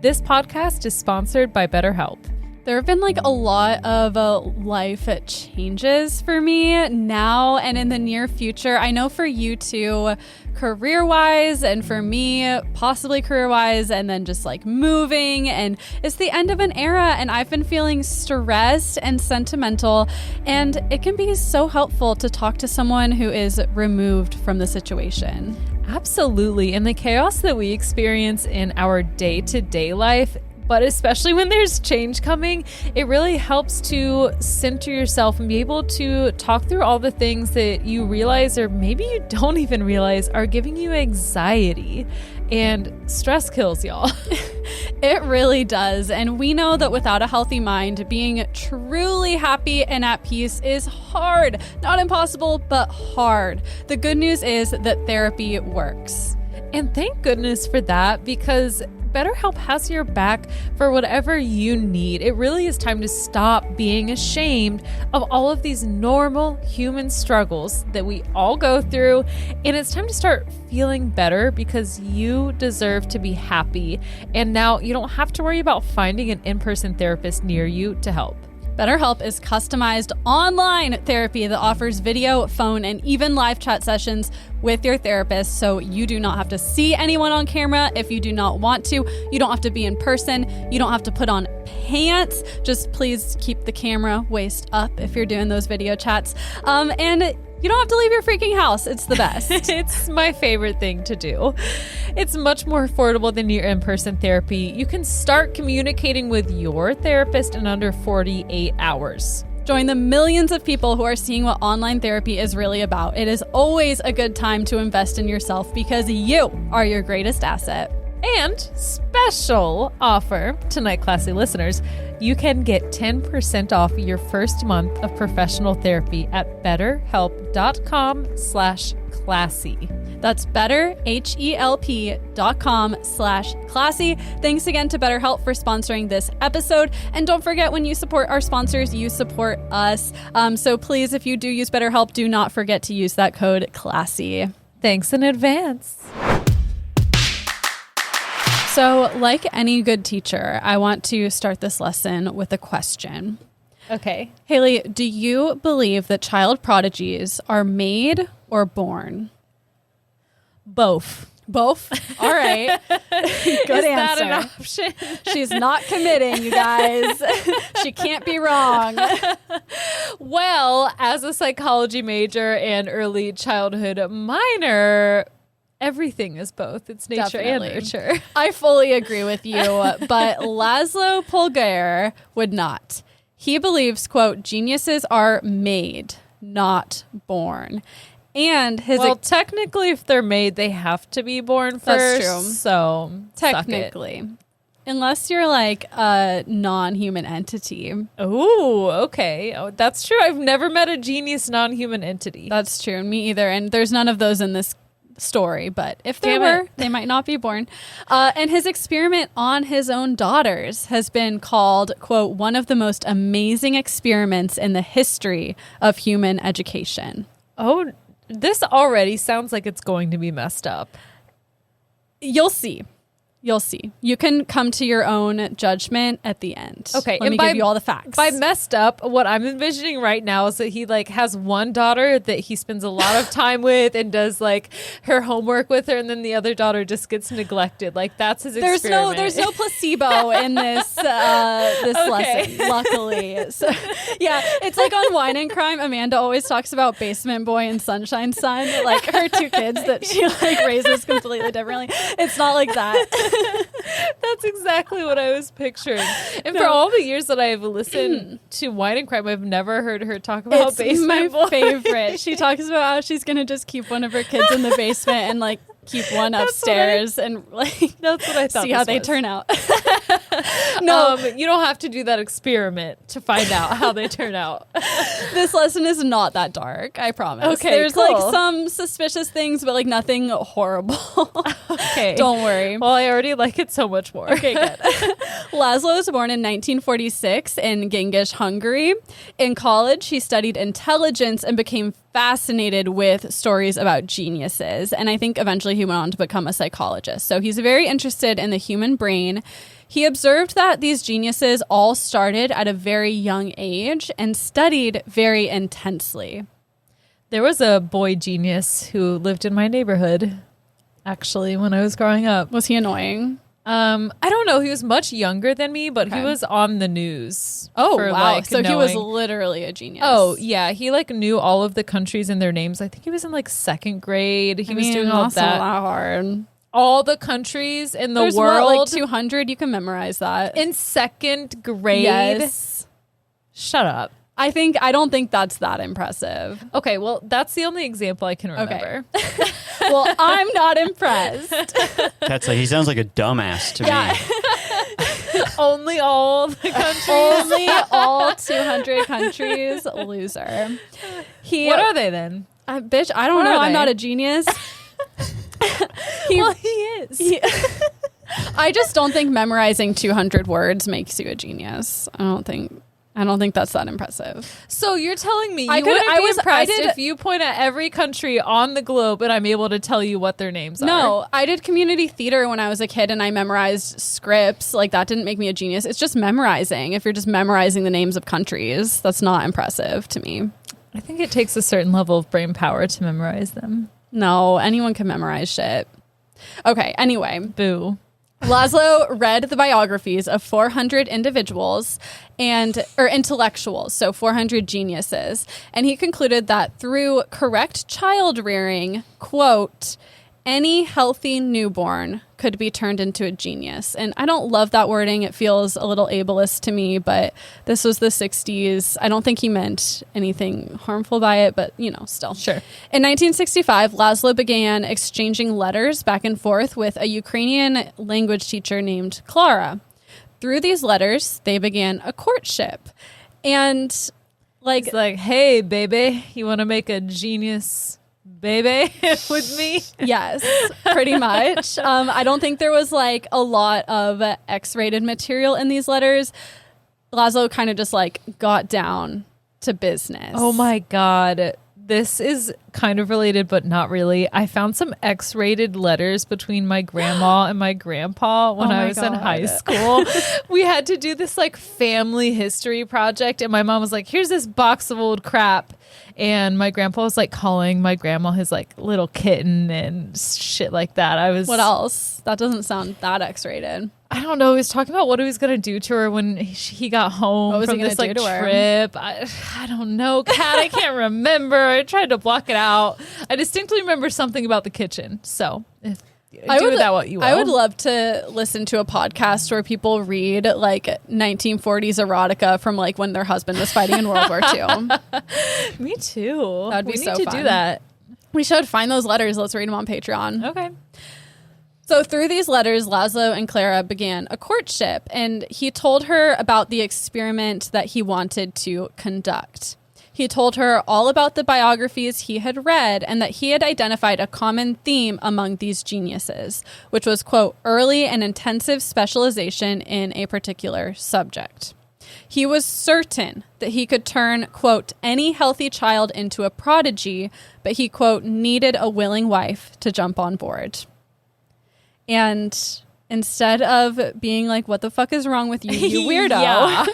This podcast is sponsored by BetterHelp. There have been like a lot of life changes for me now and in the near future. I know for you too, career-wise, and for me, possibly career-wise, and then just like moving. And it's the end of an era, and I've been feeling stressed and sentimental. And it can be so helpful to talk to someone who is removed from the situation. Absolutely. And the chaos that we experience in our day-to-day life, but especially when there's change coming, it really helps to center yourself and be able to talk through all the things that you realize, or maybe you don't even realize, are giving you anxiety. And stress kills, y'all. It really does. And we know that without a healthy mind, being truly happy and at peace is hard. Not impossible, but hard. The good news is that therapy works. And thank goodness for that, because BetterHelp has your back for whatever you need. It really is time to stop being ashamed of all of these normal human struggles that we all go through. And it's time to start feeling better, because you deserve to be happy. And now you don't have to worry about finding an in-person therapist near you to help. BetterHelp is customized online therapy that offers video, phone, and even live chat sessions with your therapist, so you do not have to see anyone on camera if you do not want to. You don't have to be in person. You don't have to put on pants. Just please keep the camera waist up if you're doing those video chats. And you don't have to leave your freaking house. It's the best. It's my favorite thing to do. It's much more affordable than your in-person therapy. You can start communicating with your therapist in under 48 hours. Join the millions of people who are seeing what online therapy is really about. It is always a good time to invest in yourself, because you are your greatest asset. And special offer tonight, classy listeners, you can get 10% off your first month of professional therapy at betterhelp.com/classy. That's betterhelp.com/classy. Thanks again to BetterHelp for sponsoring this episode. And don't forget, when you support our sponsors, you support us. So please, if you do use BetterHelp, do not forget to use that code CLASSY. Thanks in advance. So, like any good teacher, I want to start this lesson with a question. Okay. Haley, do you believe that child prodigies are made or born? Both. Both? All right. Good Is answer. That an option? She's not committing, you guys. She can't be wrong. Well, as a psychology major and early childhood minor, everything is both. It's nature Definitely. and nurture. I fully agree with you, but Laszlo Polgar would not. He believes, quote, geniuses are made, not born. And his technically, if they're made, they have to be born first. That's true. So technically, unless you're like a non-human entity. Oh, okay. Oh, that's true. I've never met a genius non-human entity. That's true. Me either. And there's none of those in this story, but if there were, they might not be born. And his experiment on his own daughters has been called, quote, one of the most amazing experiments in the history of human education. Oh, this already sounds like it's going to be messed up. You'll see. You'll see. You can come to your own judgment at the end. Okay. Let me give you all the facts. By messed up, what I'm envisioning right now is that he like has one daughter that he spends a lot of time with and does like her homework with her, and then the other daughter just gets neglected. Like that's his experiment. There's no placebo in this lesson, luckily. So, yeah, it's like on Wine and Crime. Amanda always talks about Basement Boy and Sunshine Son, like her two kids that she like raises completely differently. It's not like that. That's exactly what I was picturing. And for all the years that I've listened to Wine and Crime, I've never heard her talk about Basement Boy. It's my favorite. She talks about how she's going to just keep one of her kids in the basement and like keep one upstairs and like that's what I thought. See how they turn out. No, you don't have to do that experiment to find out how they turn out. This lesson is not that dark, I promise. Okay, there's cool. like some suspicious things, but like nothing horrible. Okay, don't worry. Well, I already like it so much more. Okay, good. Laszlo was born in 1946 in Gengish, Hungary. In college, he studied intelligence and became fascinated with stories about geniuses. And I think eventually he went on to become a psychologist. So he's very interested in the human brain. He observed that these geniuses all started at a very young age and studied very intensely. There was a boy genius who lived in my neighborhood, actually, when I was growing up. Was he annoying? I don't know. He was much younger than me, but he was on the news. Oh, for, wow. Like, so he was literally a genius. Oh, yeah. He like knew all of the countries and their names. I think he was in like second grade. He was doing all that. Not hard. All the countries in the There's world. What, like 200? You can memorize that. In second grade? Yes. Shut up. I don't think that's that impressive. Okay, well, that's the only example I can remember. Okay. Well, I'm not impressed. That's like, he sounds like a dumbass to me. Only all the countries. Only all 200 countries. Loser. What are they then? Bitch, I don't know. I'm not a genius. He is. I just don't think memorizing 200 words makes you a genius. I don't think that's that impressive. So you're telling me wouldn't be impressed if you point at every country on the globe and I'm able to tell you what their names are? No, I did community theater when I was a kid and I memorized scripts. Like that didn't make me a genius. It's just memorizing. If you're just memorizing the names of countries, that's not impressive to me. I think it takes a certain level of brain power to memorize them. No, anyone can memorize shit. Okay, anyway. Boo. Laszlo read the biographies of 400 individuals or intellectuals, so 400 geniuses, and he concluded that through correct child rearing, quote, any healthy newborn could be turned into a genius. And I don't love that wording. It feels a little ableist to me, but this was the 60s. I don't think he meant anything harmful by it, but, still. Sure. In 1965, Laszlo began exchanging letters back and forth with a Ukrainian language teacher named Klara. Through these letters, they began a courtship. And it's like, hey, baby, you want to make a genius baby with me? Yes, pretty much. I don't think there was a lot of X-rated material in these letters. Laszlo kind of just got down to business. Oh my God. This is kind of related, but not really. I found some X-rated letters between my grandma and my grandpa when I was in high school. We had to do this family history project, and my mom was like, here's this box of old crap. And my grandpa was calling my grandma his little kitten and shit like that. What else? That doesn't sound that X-rated. I don't know. He was talking about what he was going to do to her when he got home from this trip. I don't know, Kat. I can't remember. I tried to block it out. I distinctly remember something about the kitchen. So do with that what you will. I would love to listen to a podcast where people read 1940s erotica from when their husband was fighting in World War II. Me too. That'd be so fun. We need to do that. We should find those letters. Let's read them on Patreon. Okay. So through these letters, Laszlo and Klara began a courtship, and he told her about the experiment that he wanted to conduct. He told her all about the biographies he had read and that he had identified a common theme among these geniuses, which was, quote, early and intensive specialization in a particular subject. He was certain that he could turn, quote, any healthy child into a prodigy, but he, quote, needed a willing wife to jump on board. And instead of being what the fuck is wrong with you, you weirdo,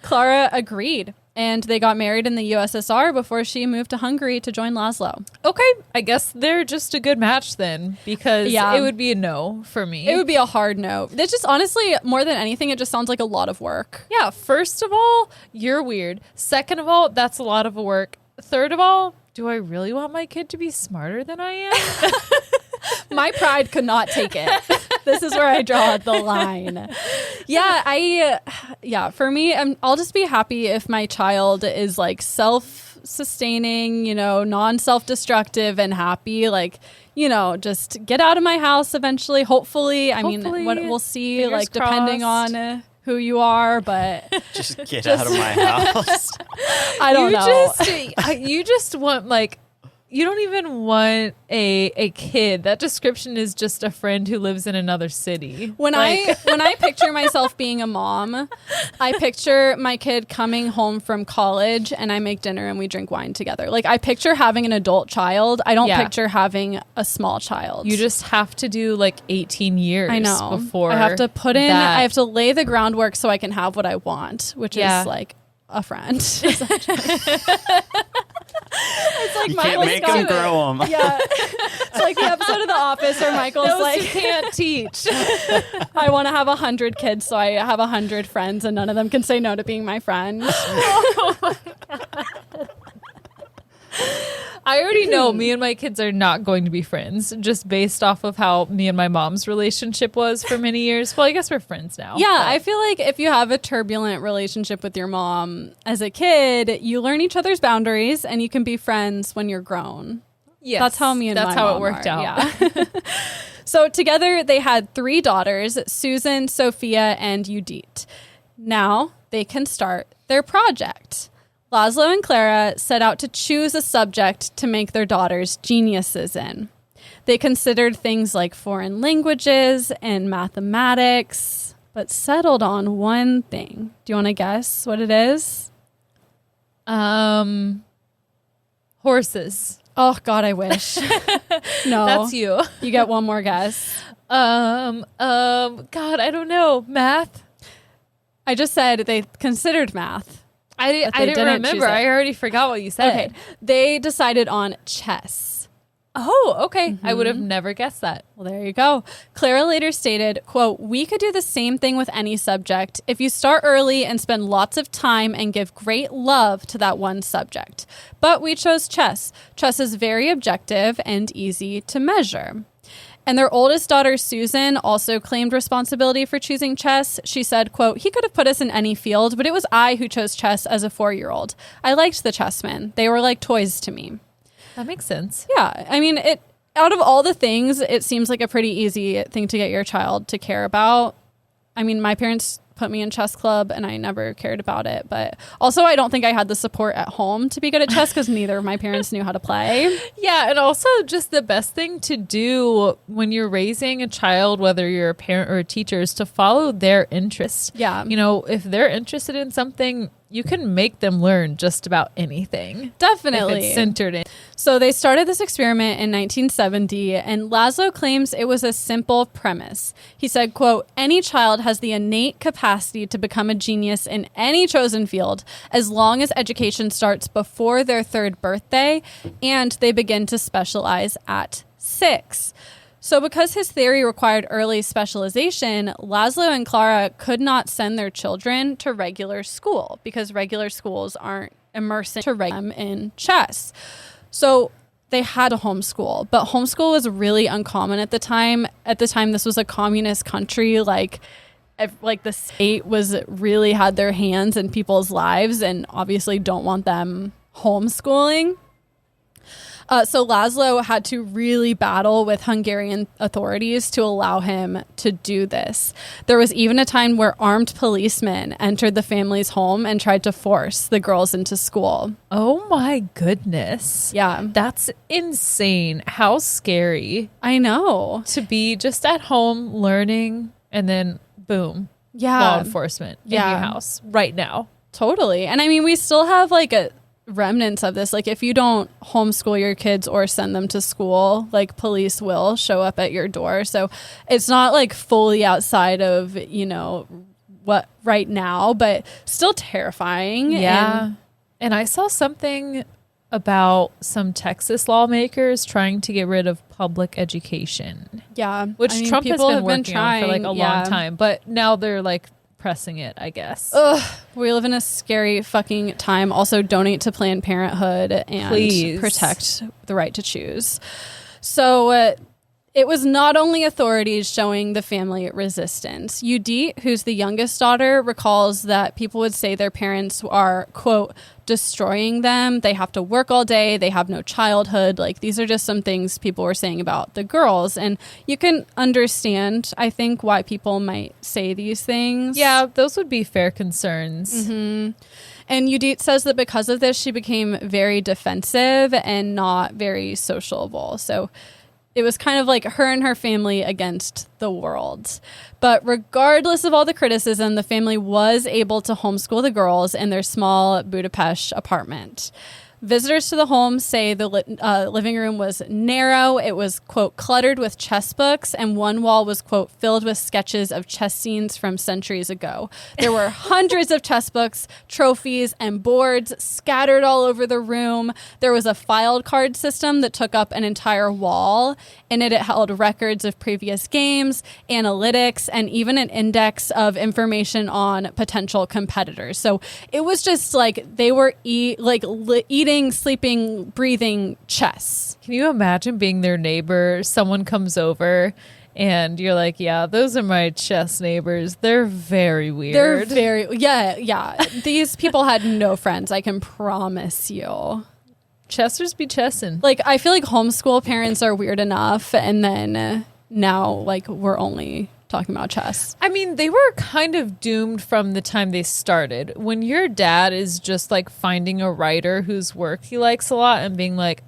Klara agreed. And they got married in the USSR before she moved to Hungary to join Laszlo. Okay, I guess they're just a good match then, because it would be a no for me. It would be a hard no. It's just, honestly, more than anything, it just sounds like a lot of work. Yeah, first of all, you're weird. Second of all, that's a lot of work. Third of all, do I really want my kid to be smarter than I am? My pride could not take it. This is where I draw the line. For me, I'll just be happy if my child is self-sustaining, non-self-destructive and happy. Just get out of my house eventually. Hopefully. I mean, what we'll see, depending on who you are, but just get out of my house. I don't know. You just want you don't even want a kid. That description is just a friend who lives in another city. When I picture myself being a mom, I picture my kid coming home from college and I make dinner and we drink wine together. I picture having an adult child. I don't picture having a small child. You just have to do 18 years before I have to put in, I have to lay the groundwork so I can have what I want, which is a friend. It's you can't make them grow them. Yeah. It's like the episode of The Office where Michael's you can't teach. I want to have 100 kids, so I have 100 friends, and none of them can say no to being my friend. Oh my God. I already know me and my kids are not going to be friends, just based off of how me and my mom's relationship was for many years. Well, I guess we're friends now. Yeah, I feel like if you have a turbulent relationship with your mom as a kid, you learn each other's boundaries and you can be friends when you're grown. Yes, that's how me and my mom it worked out. Yeah. So together they had 3 daughters, Susan, Sofia, and Judit. Now they can start their project. Laszlo and Klara set out to choose a subject to make their daughters geniuses in. They considered things like foreign languages and mathematics, but settled on one thing. Do you want to guess what it is? Horses. Oh, God, I wish. No. That's you. You get one more guess. God, I don't know. Math? I just said they considered math. I didn't remember. I already forgot what you said. Okay. They decided on chess. Oh, okay. I would have never guessed that. Well, there you go. Klara later stated, quote, "We could do the same thing with any subject if you start early and spend lots of time and give great love to that one subject. But we chose chess. Chess is very objective and easy to measure." And their oldest daughter, Susan, also claimed responsibility for choosing chess. She said, quote, "He could have put us in any field, but it was I who chose chess as a 4-year-old. I liked the chessmen. They were like toys to me." That makes sense. Yeah. I mean, out of all the things, it seems like a pretty easy thing to get your child to care about. I mean, my parents put me in chess club and I never cared about it. But also, I don't think I had the support at home to be good at chess because neither of my parents knew how to play. Yeah. And also just the best thing to do when you're raising a child, whether you're a parent or a teacher, is to follow their interests. Yeah. You know, if they're interested in something, you can make them learn just about anything. Definitely. If it's centered in. So they started this experiment in 1970, and Laszlo claims it was a simple premise. He said, quote, "Any child has the innate capacity to become a genius in any chosen field as long as education starts before their 3rd birthday and they begin to specialize at 6. So because his theory required early specialization, Laszlo and Clara could not send their children to regular school because regular schools aren't immersing them in chess. So they had to homeschool, but homeschool was really uncommon at the time. At the time, this was a communist country. Like the state was really had their hands in people's lives and obviously don't want them homeschooling. So Laszlo had to really battle with Hungarian authorities to allow him to do this. There was even a time where armed policemen entered the family's home and tried to force the girls into school. Oh my goodness. Yeah. That's insane. How scary. I know. To be just at home learning and then boom. Yeah. Law enforcement in your house right now. Totally. And I mean, we still have like a remnants of this. Like if you don't homeschool your kids or send them to school, like police will show up at your door. So it's not like fully outside of, you know, what right now, but still terrifying. Yeah. And I saw something about some Texas lawmakers trying to get rid of public education. Yeah. Which Trump has been working on for like a long time, but now they're like pressing it, I guess. Ugh, we live in a scary fucking time. Also, donate to Planned Parenthood and please protect the right to choose. So it was not only authorities showing the family resistance. Judit, who's the youngest daughter, recalls that people would say their parents are, quote, destroying them. They have to work all day. They have no childhood. Like, these are just some things people were saying about the girls. And you can understand, I think, why people might say these things. Yeah, those would be fair concerns. Mm-hmm. And Judit says that because of this, she became very defensive and not very sociable. So it was kind of like her and her family against the world. But regardless of all the criticism, the family was able to homeschool the girls in their small Budapest apartment. Visitors to the home say the living room was narrow. It was, quote, cluttered with chess books, and one wall was, quote, filled with sketches of chess scenes from centuries ago. There were hundreds of chess books, trophies, and boards scattered all over the room. There was a filed card system that took up an entire wall. In it held records of previous games, analytics, and even an index of information on potential competitors. So it was just like they were eating, sleeping, breathing chess. Can you imagine being their neighbor? Someone comes over and you're like, yeah, those are my chess neighbors. They're very weird. Yeah. These people had no friends, I can promise you. Chessers be chessing. Like, I feel like homeschool parents are weird enough, and then now, like, we're only talking about chess. I mean, they were kind of doomed from the time they started. When your dad is just like finding a writer whose work he likes a lot and being like,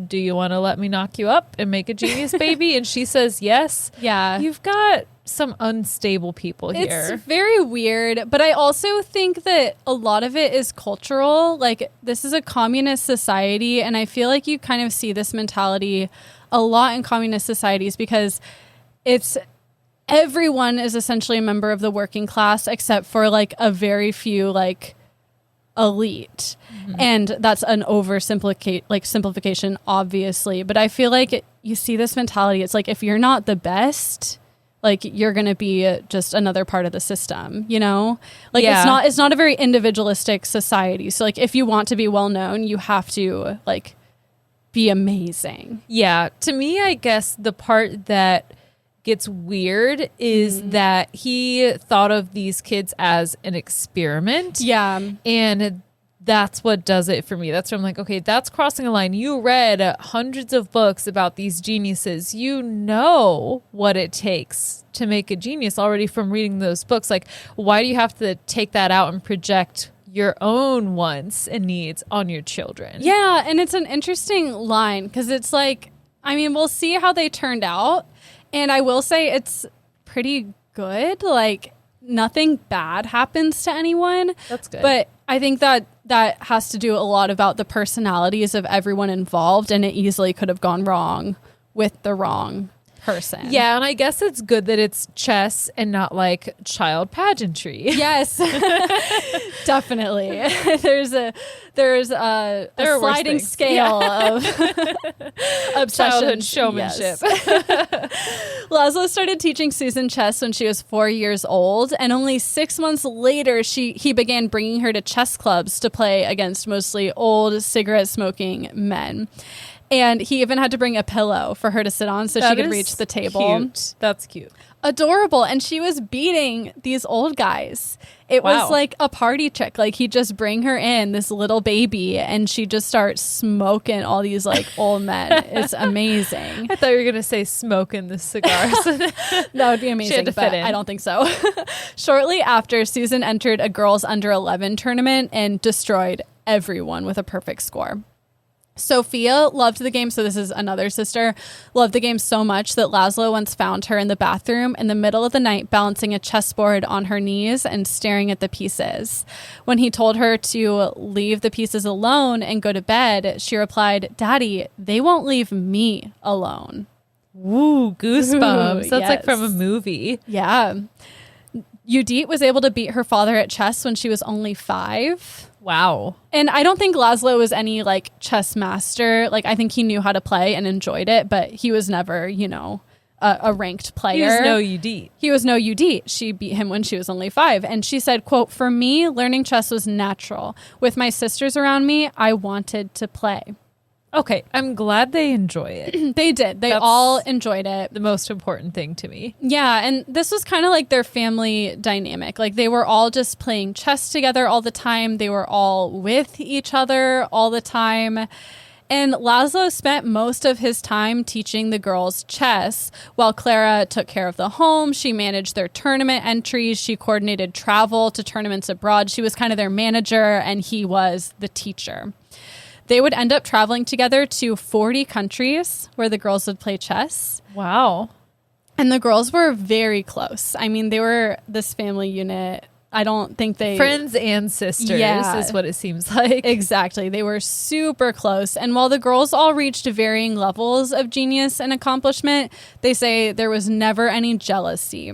do you want to let me knock you up and make a genius baby? And she says yes. Yeah. You've got some unstable people here. It's very weird, but I also think that a lot of it is cultural. Like, this is a communist society, and I feel like you kind of see this mentality a lot in communist societies because it's everyone is essentially a member of the working class except for like a very few like elite. Mm-hmm. And that's an simplification, obviously. But I feel like you see this mentality. It's like, if you're not the best, like, you're going to be just another part of the system, you know? Like, it's not a very individualistic society. So like, if you want to be well known, you have to like be amazing. Yeah. To me, I guess the part that gets weird is that he thought of these kids as an experiment. Yeah. And that's what does it for me. That's where I'm like, okay, that's crossing a line. You read hundreds of books about these geniuses. You know what it takes to make a genius already from reading those books. Like, why do you have to take that out and project your own wants and needs on your children? Yeah, and it's an interesting line because it's like, I mean, we'll see how they turned out. And I will say it's pretty good. Like, nothing bad happens to anyone. That's good. But I think that has to do a lot about the personalities of everyone involved, and it easily could have gone wrong with the wrong person. Yeah, and I guess it's good that it's chess and not like child pageantry. Yes, definitely. There's a sliding scale of childhood showmanship. Yes. Laszlo started teaching Susan chess when she was 4 years old, and only 6 months later, he began bringing her to chess clubs to play against mostly old cigarette-smoking men. And he even had to bring a pillow for her to sit on so she could reach the table. Cute. That's cute. Adorable. And she was beating these old guys. It was like a party chick. Like, he'd just bring her in, this little baby, and she'd just start smoking all these like old men. It's amazing. I thought you were going to say smoking the cigars. That would be amazing, but I don't think so. Shortly after, Susan entered a girls under 11 tournament and destroyed everyone with a perfect score. Sofia loved the game, so this is another sister, loved the game so much that Laszlo once found her in the bathroom in the middle of the night balancing a chessboard on her knees and staring at the pieces. When he told her to leave the pieces alone and go to bed, she replied, "Daddy, they won't leave me alone." Ooh, goosebumps. That's yes. like from a movie. Yeah. Judit was able to beat her father at chess when she was only 5. Wow. And I don't think Laszlo was any like chess master. Like, I think he knew how to play and enjoyed it, but he was never, a ranked player. He was no Judit. He was no Judit. She beat him when she was only 5. And she said, quote, "For me, learning chess was natural. With my sisters around me, I wanted to play." Okay, I'm glad they enjoy it. They did. They all enjoyed it. The most important thing to me. Yeah, and this was kind of like their family dynamic. Like, they were all just playing chess together all the time. They were all with each other all the time. And Laszlo spent most of his time teaching the girls chess, while Clara took care of the home. She managed their tournament entries. She coordinated travel to tournaments abroad. She was kind of their manager, and he was the teacher. They would end up traveling together to 40 countries where the girls would play chess. Wow. And the girls were very close. I mean, they were this family unit. I don't think they... Friends and sisters is what it seems like. Exactly. They were super close. And while the girls all reached varying levels of genius and accomplishment, they say there was never any jealousy.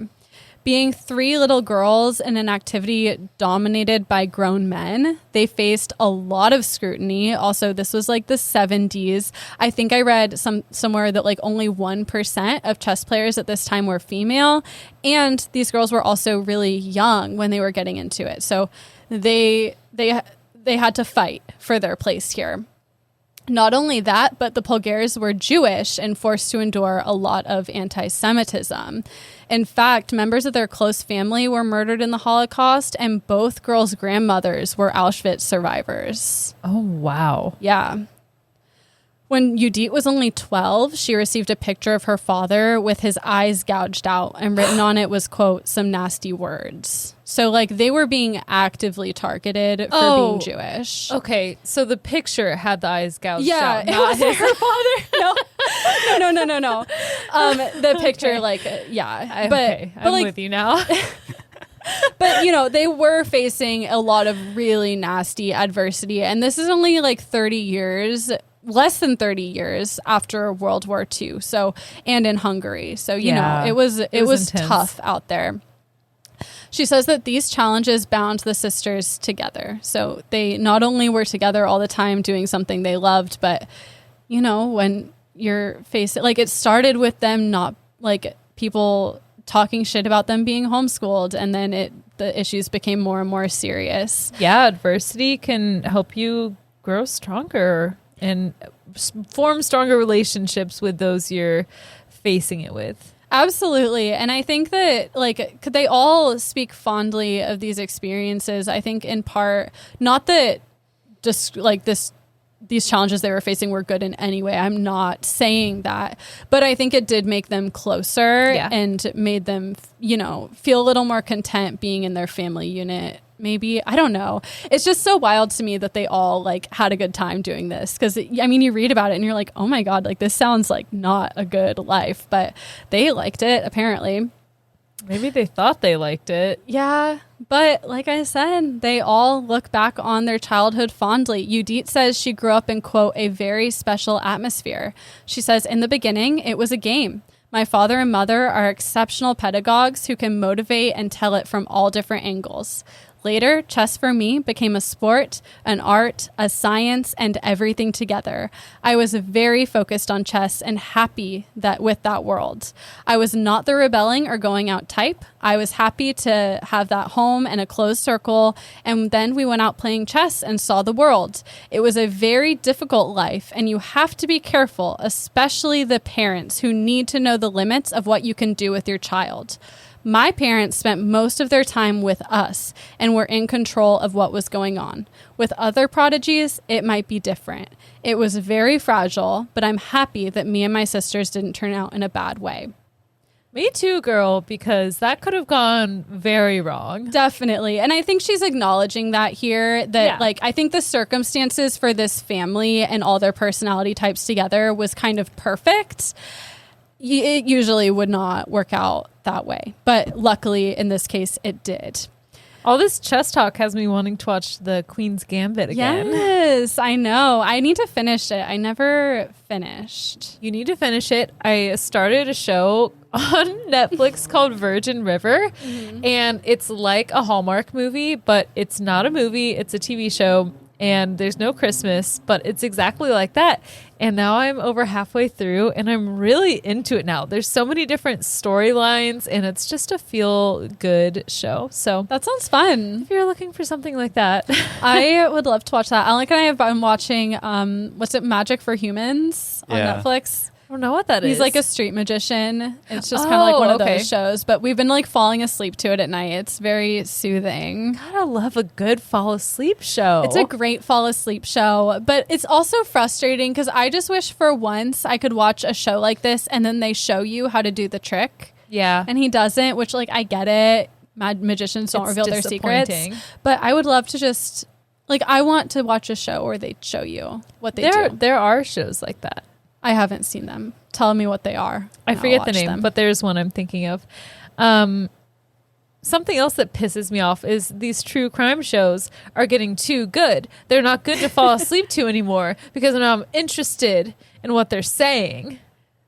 Being 3 little girls in an activity dominated by grown men, they faced a lot of scrutiny. Also, this was like the 70s. I think I read somewhere that like only 1% of chess players at this time were female. And these girls were also really young when they were getting into it. So they had to fight for their place here. Not only that, but the Polgars were Jewish and forced to endure a lot of anti-Semitism. In fact, members of their close family were murdered in the Holocaust, and both girls' grandmothers were Auschwitz survivors. Oh, wow. Yeah. When Judit was only 12, she received a picture of her father with his eyes gouged out, and written on it was, quote, "some nasty words." So, like, they were being actively targeted for being Jewish. Okay, so the picture had the eyes gouged Yeah, out. it wasn't her father. No. The picture, I'm with you now. But, they were facing a lot of really nasty adversity. And this is only like 30 years, less than 30 years after World War II. So, and in Hungary. So, it was tough out there. She says that these challenges bound the sisters together. So they not only were together all the time doing something they loved, but, when you're facing, like, it started with them not, like, people talking shit about them being homeschooled, and then the issues became more and more serious. Yeah, adversity can help you grow stronger and form stronger relationships with those you're facing it with. Absolutely. And I think that like they all speak fondly of these experiences. I think in part, not that just like these challenges they were facing were good in any way. I'm not saying that, but I think it did make them closer and made them, you know, feel a little more content being in their family unit. Maybe, I don't know. It's just so wild to me that they all like had a good time doing this. Cause I mean, you read about it and you're like, oh my God, like this sounds like not a good life, but they liked it apparently. Maybe they thought they liked it. Yeah. But like I said, they all look back on their childhood fondly. Judit says she grew up in, quote, a very special atmosphere. She says, in the beginning, it was a game. My father and mother are exceptional pedagogues who can motivate and tell it from all different angles. Later, chess for me became a sport, an art, a science, and everything together. I was very focused on chess and happy that with that world. I was not the rebelling or going out type. I was happy to have that home and a closed circle, and then we went out playing chess and saw the world. It was a very difficult life, and you have to be careful, especially the parents who need to know the limits of what you can do with your child. My parents spent most of their time with us and were in control of what was going on. With other prodigies, it might be different. It was very fragile, but I'm happy that me and my sisters didn't turn out in a bad way. Me too, girl, because that could have gone very wrong. Definitely. And I think she's acknowledging that here, that like, I think the circumstances for this family and all their personality types together was kind of perfect. It usually would not work out that way. But luckily, in this case, it did. All this chess talk has me wanting to watch the Queen's Gambit again. Yes, I know. I need to finish it. I never finished. You need to finish it. I started a show on Netflix called Virgin River, and it's like a Hallmark movie, but it's not a movie. It's a TV show. And there's no Christmas, but it's exactly like that. And now I'm over halfway through and I'm really into it now. There's so many different storylines and it's just a feel good show. So that sounds fun. If you're looking for something like that, I would love to watch that. Alec and I have been watching, what's it, Magic for Humans on Netflix. I don't know what that is. He's like a street magician. It's just kind of like one of those shows, but we've been like falling asleep to it at night. It's very soothing. Gotta love a good fall asleep show. It's a great fall asleep show, but it's also frustrating because I just wish for once I could watch a show like this and then they show you how to do the trick. Yeah. And he doesn't, which like I get it. Magicians don't reveal their secrets. But I would love to just like, I want to watch a show where they show you what they do. There are shows like that. I haven't seen them. Tell me what they are. I forget the name, but there's one I'm thinking of. Something else that pisses me off is these true crime shows are getting too good. They're not good to fall asleep to anymore because now I'm interested in what they're saying.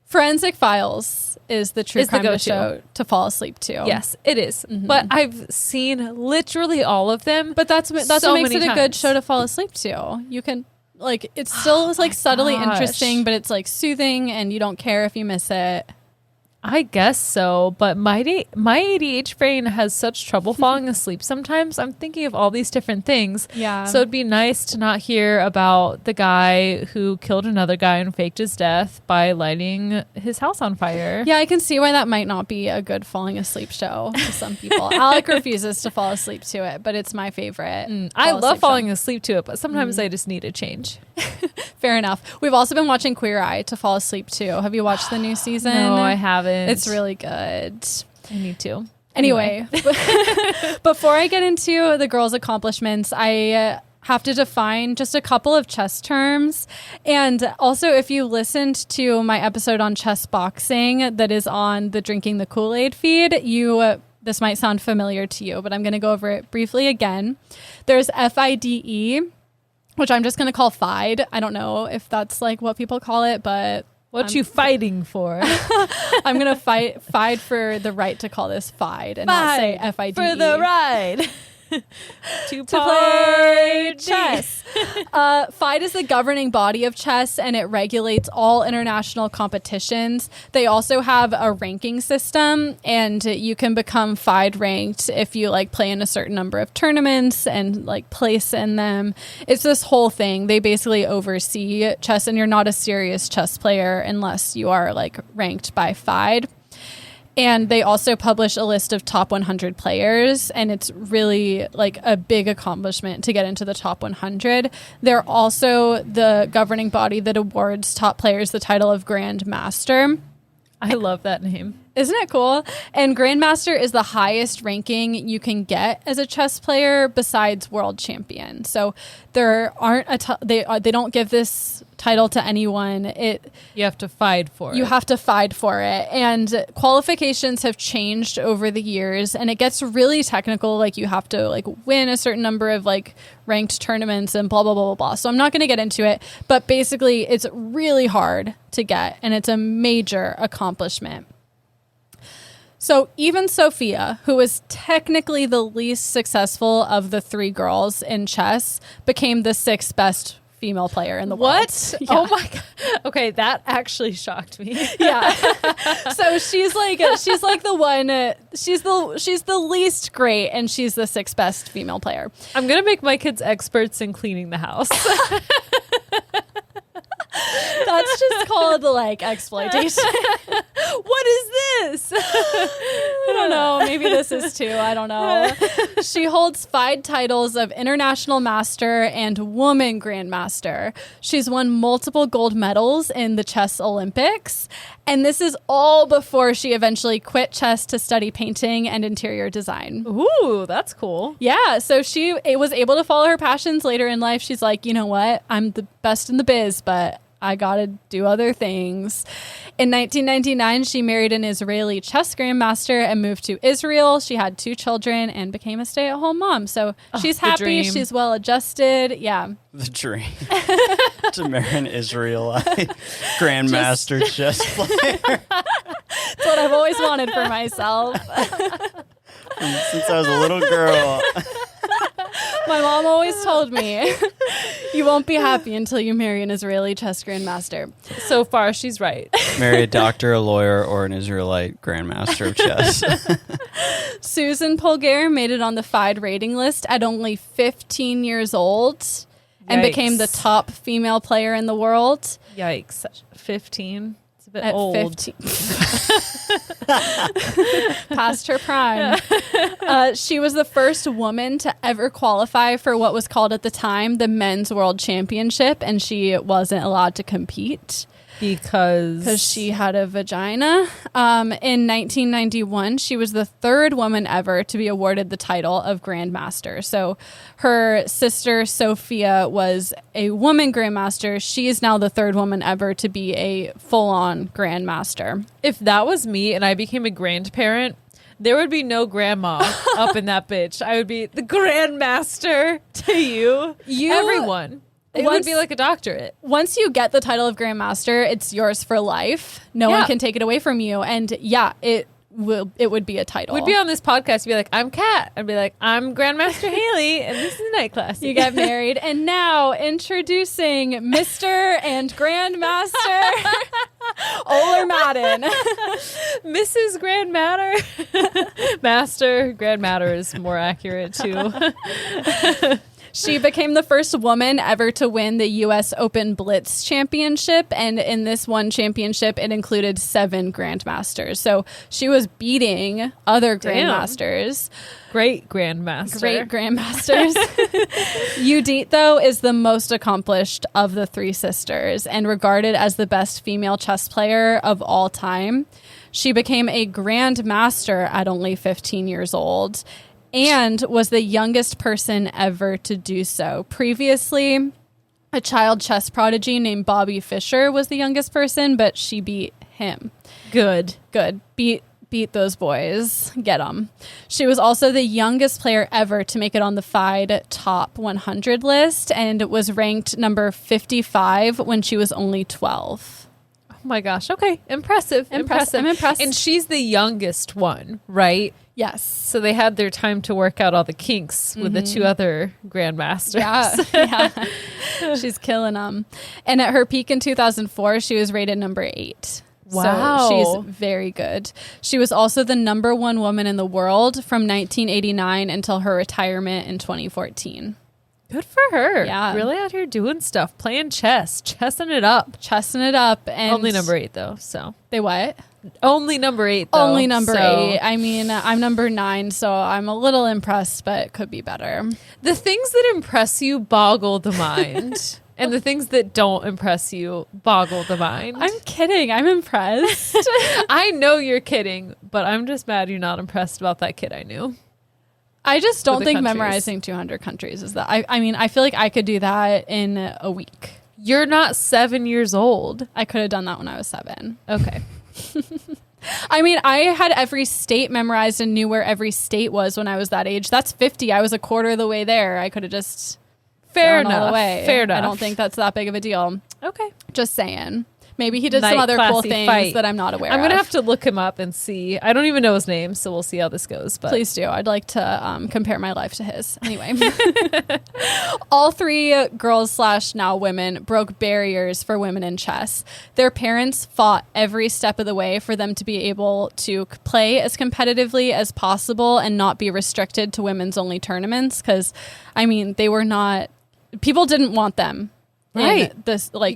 Forensic Files is the true crime show to fall asleep to. Yes, it is. Mm-hmm. But I've seen literally all of them. But that's what makes it a good show to fall asleep to. You can... Like, it's still like subtly interesting, but it's like soothing and you don't care if you miss it. I guess so, but my ADHD brain has such trouble falling asleep sometimes. I'm thinking of all these different things. Yeah. So it'd be nice to not hear about the guy who killed another guy and faked his death by lighting his house on fire. Yeah, I can see why that might not be a good falling asleep show to some people. Alec refuses to fall asleep to it, but it's my favorite. I love falling asleep to it, but sometimes I just need a change. Fair enough. We've also been watching Queer Eye to fall asleep to. Have you watched the new season? No, I haven't. It's really good. I need to. Anyway, before I get into the girls' accomplishments, I have to define just a couple of chess terms. And also, if you listened to my episode on chess boxing that is on the Drinking the Kool-Aid feed, this might sound familiar to you, but I'm going to go over it briefly again. There's FIDE, which I'm just going to call FIDE. I don't know if that's like what people call it, but... What you fighting for? I'm going to fight for the right to call this FIDE and not say FIDE. For the ride. to play chess. FIDE is the governing body of chess, and it regulates all international competitions. They also have a ranking system, and you can become FIDE ranked if you like play in a certain number of tournaments and like place in them. It's this whole thing. They basically oversee chess, and you're not a serious chess player unless you are like ranked by FIDE. And they also publish a list of top 100 players, and it's really like a big accomplishment to get into the top 100. They're also the governing body that awards top players the title of Grand Master. I love that name. Isn't it cool? And Grandmaster is the highest ranking you can get as a chess player besides world champion. So there aren't they don't give this title to anyone. You have to FIDE for it. You have to FIDE for it. And qualifications have changed over the years, and it gets really technical. Like you have to like win a certain number of like ranked tournaments and blah, blah, blah, blah, blah. So I'm not going to get into it, but basically it's really hard to get, and it's a major accomplishment. So even Sofia, who was technically the least successful of the three girls in chess, became the 6th best female player in the world. What? Yeah. Oh my God. Okay, that actually shocked me. Yeah. So she's the one, she's the least great, and she's the 6th best female player. I'm going to make my kids experts in cleaning the house. That's just called like exploitation. What is this? I don't know. Maybe this is too. I don't know. She holds FIDE titles of International Master and Woman Grandmaster. She's won multiple gold medals in the Chess Olympics. And this is all before she eventually quit chess to study painting and interior design. Ooh, that's cool. Yeah. So she was able to follow her passions later in life. She's like, you know what? I'm the best in the biz, but I got to do other things. In 1999, she married an Israeli chess grandmaster and moved to Israel. She had 2 children and became a stay-at-home mom. So she's happy. She's well-adjusted. Yeah. The dream. To marry an Israelite grandmaster chess player. That's what I've always wanted for myself. Since I was a little girl. My mom always told me, you won't be happy until you marry an Israeli chess grandmaster. So far, she's right. Marry a doctor, a lawyer, or an Israelite grandmaster of chess. Susan Polgar made it on the FIDE rating list at only 15 years old and became the top female player in the world. Yikes. 15? It's a bit at old. 15. Past her prime. She was the first woman to ever qualify for what was called at the time the Men's World Championship, and she wasn't allowed to compete. Because she had a vagina. In 1991, she was the 3rd woman ever to be awarded the title of Grandmaster. So her sister, Sofia, was a woman Grandmaster. She is now the 3rd woman ever to be a full-on Grandmaster. If that was me and I became a grandparent, there would be no grandma up in that bitch. I would be the Grandmaster to you. Everyone. It would be like a doctorate. Once you get the title of Grandmaster, it's yours for life. No one can take it away from you. And yeah, it would be a title. We'd be on this podcast, be like, I'm Kat. I'd be like, I'm Grandmaster Haley, and this is Night Class. You get married. And now introducing Mr. and Grandmaster Oler Madden. Mrs. Grandmatter. Master. Grandmatter is more accurate too. She became the first woman ever to win the U.S. Open Blitz Championship, and in this one championship, it included 7 grandmasters. So she was beating other grandmasters. Great grandmasters. Judit, though, is the most accomplished of the 3 sisters and regarded as the best female chess player of all time. She became a grandmaster at only 15 years old. And was the youngest person ever to do so. Previously, a child chess prodigy named Bobby Fischer was the youngest person, but she beat him. Good. Beat those boys. Get them. She was also the youngest player ever to make it on the FIDE Top 100 list and was ranked number 55 when she was only 12. Oh my gosh. Okay. Impressive. I'm impressed. And she's the youngest one, right? Yes. So they had their time to work out all the kinks with the 2 other grandmasters. Yeah. She's killing them. And at her peak in 2004, she was rated number 8. Wow. So she's very good. She was also the number 1 woman in the world from 1989 until her retirement in 2014. Good for her. Yeah. Really out here doing stuff, playing chessing it up. And only number 8 though. So they what? Only number 8 though. Only number 8. I mean, I'm number 9, so I'm a little impressed, but it could be better. The things that impress you boggle the mind. And the things that don't impress you boggle the mind. I'm kidding. I'm impressed. I know you're kidding, but I'm just mad you're not impressed about that kid I knew. I just don't think memorizing 200 countries is that. I mean, I feel like I could do that in a week. You're not 7 years old. I could have done that when I was 7. Okay. I mean, I had every state memorized and knew where every state was when I was that age. That's 50. I was a quarter of the way there. I could have just Fair all enough. the way. Fair enough. I don't think that's that big of a deal. Okay. Just saying. Maybe he did Night some other cool classy things fight. that I'm not aware of. I'm going to have to look him up and see. I don't even know his name, so we'll see how this goes. But please do. I'd like to compare my life to his. Anyway. All 3 girls / now women broke barriers for women in chess. Their parents fought every step of the way for them to be able to play as competitively as possible and not be restricted to women's only tournaments. Because, I mean, they were not... People didn't want them. Right.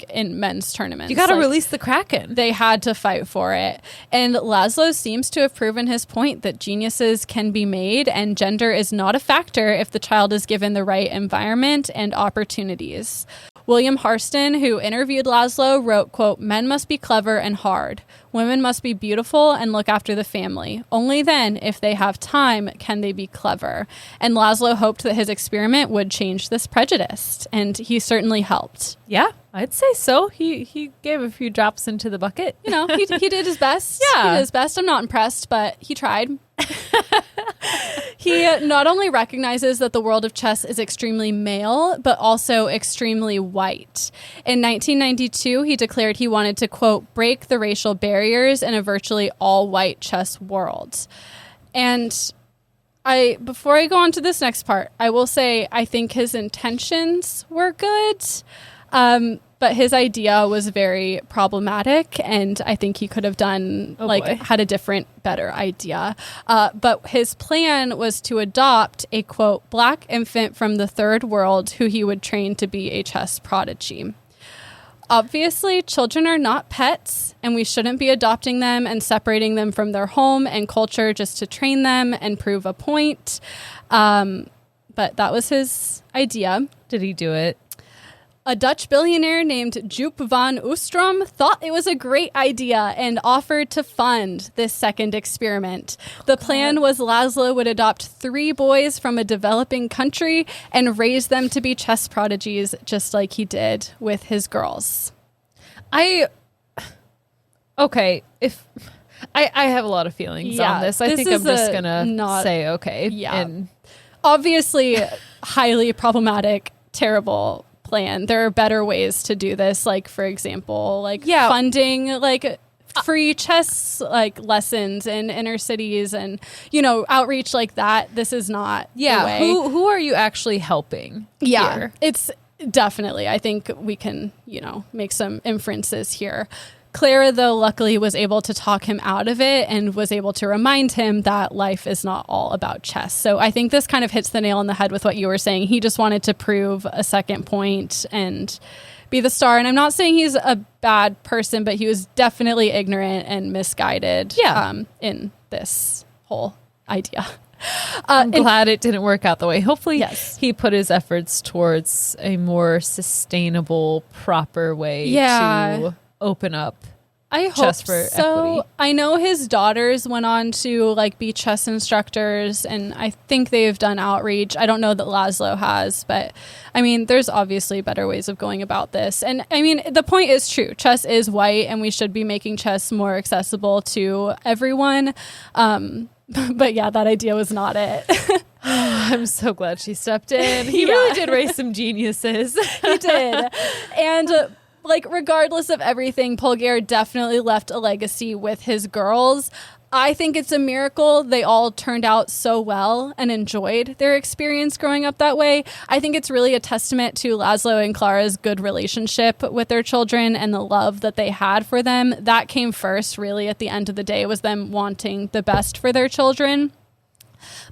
In men's tournaments. You got to release the Kraken. They had to fight for it. And Laszlo seems to have proven his point that geniuses can be made and gender is not a factor if the child is given the right environment and opportunities. William Harston, who interviewed Laszlo, wrote, quote, "Men must be clever and hard. Women must be beautiful and look after the family. Only then, if they have time, can they be clever." And Laszlo hoped that his experiment would change this prejudice, and he certainly helped. Yeah, I'd say so. He gave a few drops into the bucket. You know, he did his best. Yeah. He did his best. I'm not impressed, but he tried. He not only recognizes that the world of chess is extremely male, but also extremely white. In 1992, he declared he wanted to, quote, "break the racial barriers in a virtually all-white chess world." And before I go on to this next part, I will say I think his intentions were good. But his idea was very problematic, and I think he could have done, had a different, better idea. But his plan was to adopt a, quote, "black infant from the third world who he would train to be a chess prodigy." Obviously, children are not pets, and we shouldn't be adopting them and separating them from their home and culture just to train them and prove a point. But that was his idea. Did he do it? A Dutch billionaire named Joop van Oostrom thought it was a great idea and offered to fund this second experiment. The plan was Laszlo would adopt 3 boys from a developing country and raise them to be chess prodigies, just like he did with his girls. If I have a lot of feelings on this. I think I'm just going to say okay. Yeah. And obviously, highly problematic, terrible plan. There are better ways to do this, like, for example, funding free chess lessons in inner cities and outreach like that. This is not the way. Who are you actually helping here? It's definitely, I think we can make some inferences here. Clara, though, luckily was able to talk him out of it and was able to remind him that life is not all about chess. So I think this kind of hits the nail on the head with what you were saying. He just wanted to prove a second point and be the star. And I'm not saying he's a bad person, but he was definitely ignorant and misguided in this whole idea. I'm glad it didn't work out the way. Hopefully he put his efforts towards a more sustainable, proper way to open up chess for equity. I know his daughters went on to be chess instructors, and I think they've done outreach. I don't know that Laszlo has, but I mean, there's obviously better ways of going about this. And I mean, the point is true. Chess is white, and we should be making chess more accessible to everyone. But yeah, that idea was not it. I'm so glad she stepped in. He really did raise some geniuses. He did. And like, regardless of everything, Polgar definitely left a legacy with his girls. I think it's a miracle they all turned out so well and enjoyed their experience growing up that way. I think it's really a testament to Laszlo and Clara's good relationship with their children and the love that they had for them. That came first, really, at the end of the day, was them wanting the best for their children.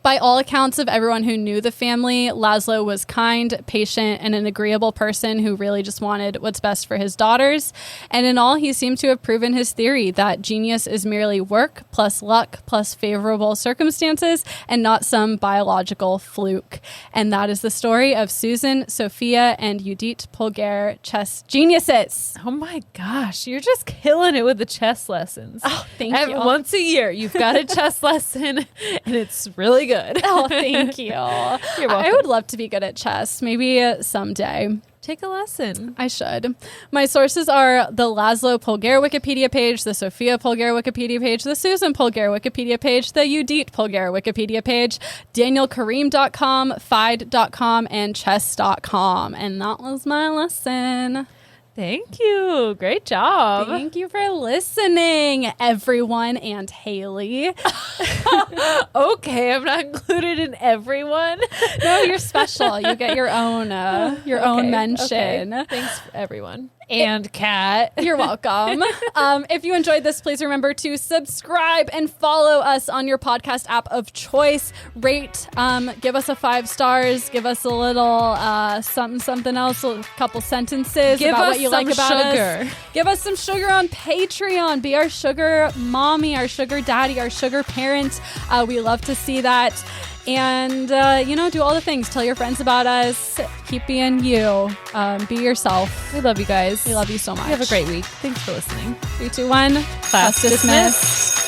By all accounts of everyone who knew the family, Laszlo was kind, patient, and an agreeable person who really just wanted what's best for his daughters. And in all, he seemed to have proven his theory that genius is merely work plus luck plus favorable circumstances and not some biological fluke. And that is the story of Susan, Sofia, and Judit Polgar, chess geniuses. Oh my gosh, you're just killing it with the chess lessons. Oh, thank you. Once a year, you've got a chess lesson, and it's really good. Oh, thank you. You're welcome. I would love to be good at chess. Maybe someday. Take a lesson. I should. My sources are the Laszlo Polgar Wikipedia page, the Sofia Polgar Wikipedia page, the Susan Polgar Wikipedia page, the Judit Polgar Wikipedia page, DanielKareem.com, FIDE.com, and chess.com. And that was my lesson. Thank you. Great job. Thank you for listening, everyone, and Haley. Okay, I'm not included in everyone. No, you're special. You get your own own mention. Okay. Thanks, everyone. And Kat. You're welcome. If you enjoyed this, please remember to subscribe and follow us on your podcast app of choice. Rate, give us a 5 stars, give us a little something else, a couple sentences about what you like about us. Give us some sugar on Patreon. Be our sugar mommy, our sugar daddy, our sugar parent. We love to see that. And, do all the things. Tell your friends about us. Keep being you. Be yourself. We love you guys. We love you so much. You have a great week. Thanks for listening. 3, 2, 1. Class dismissed.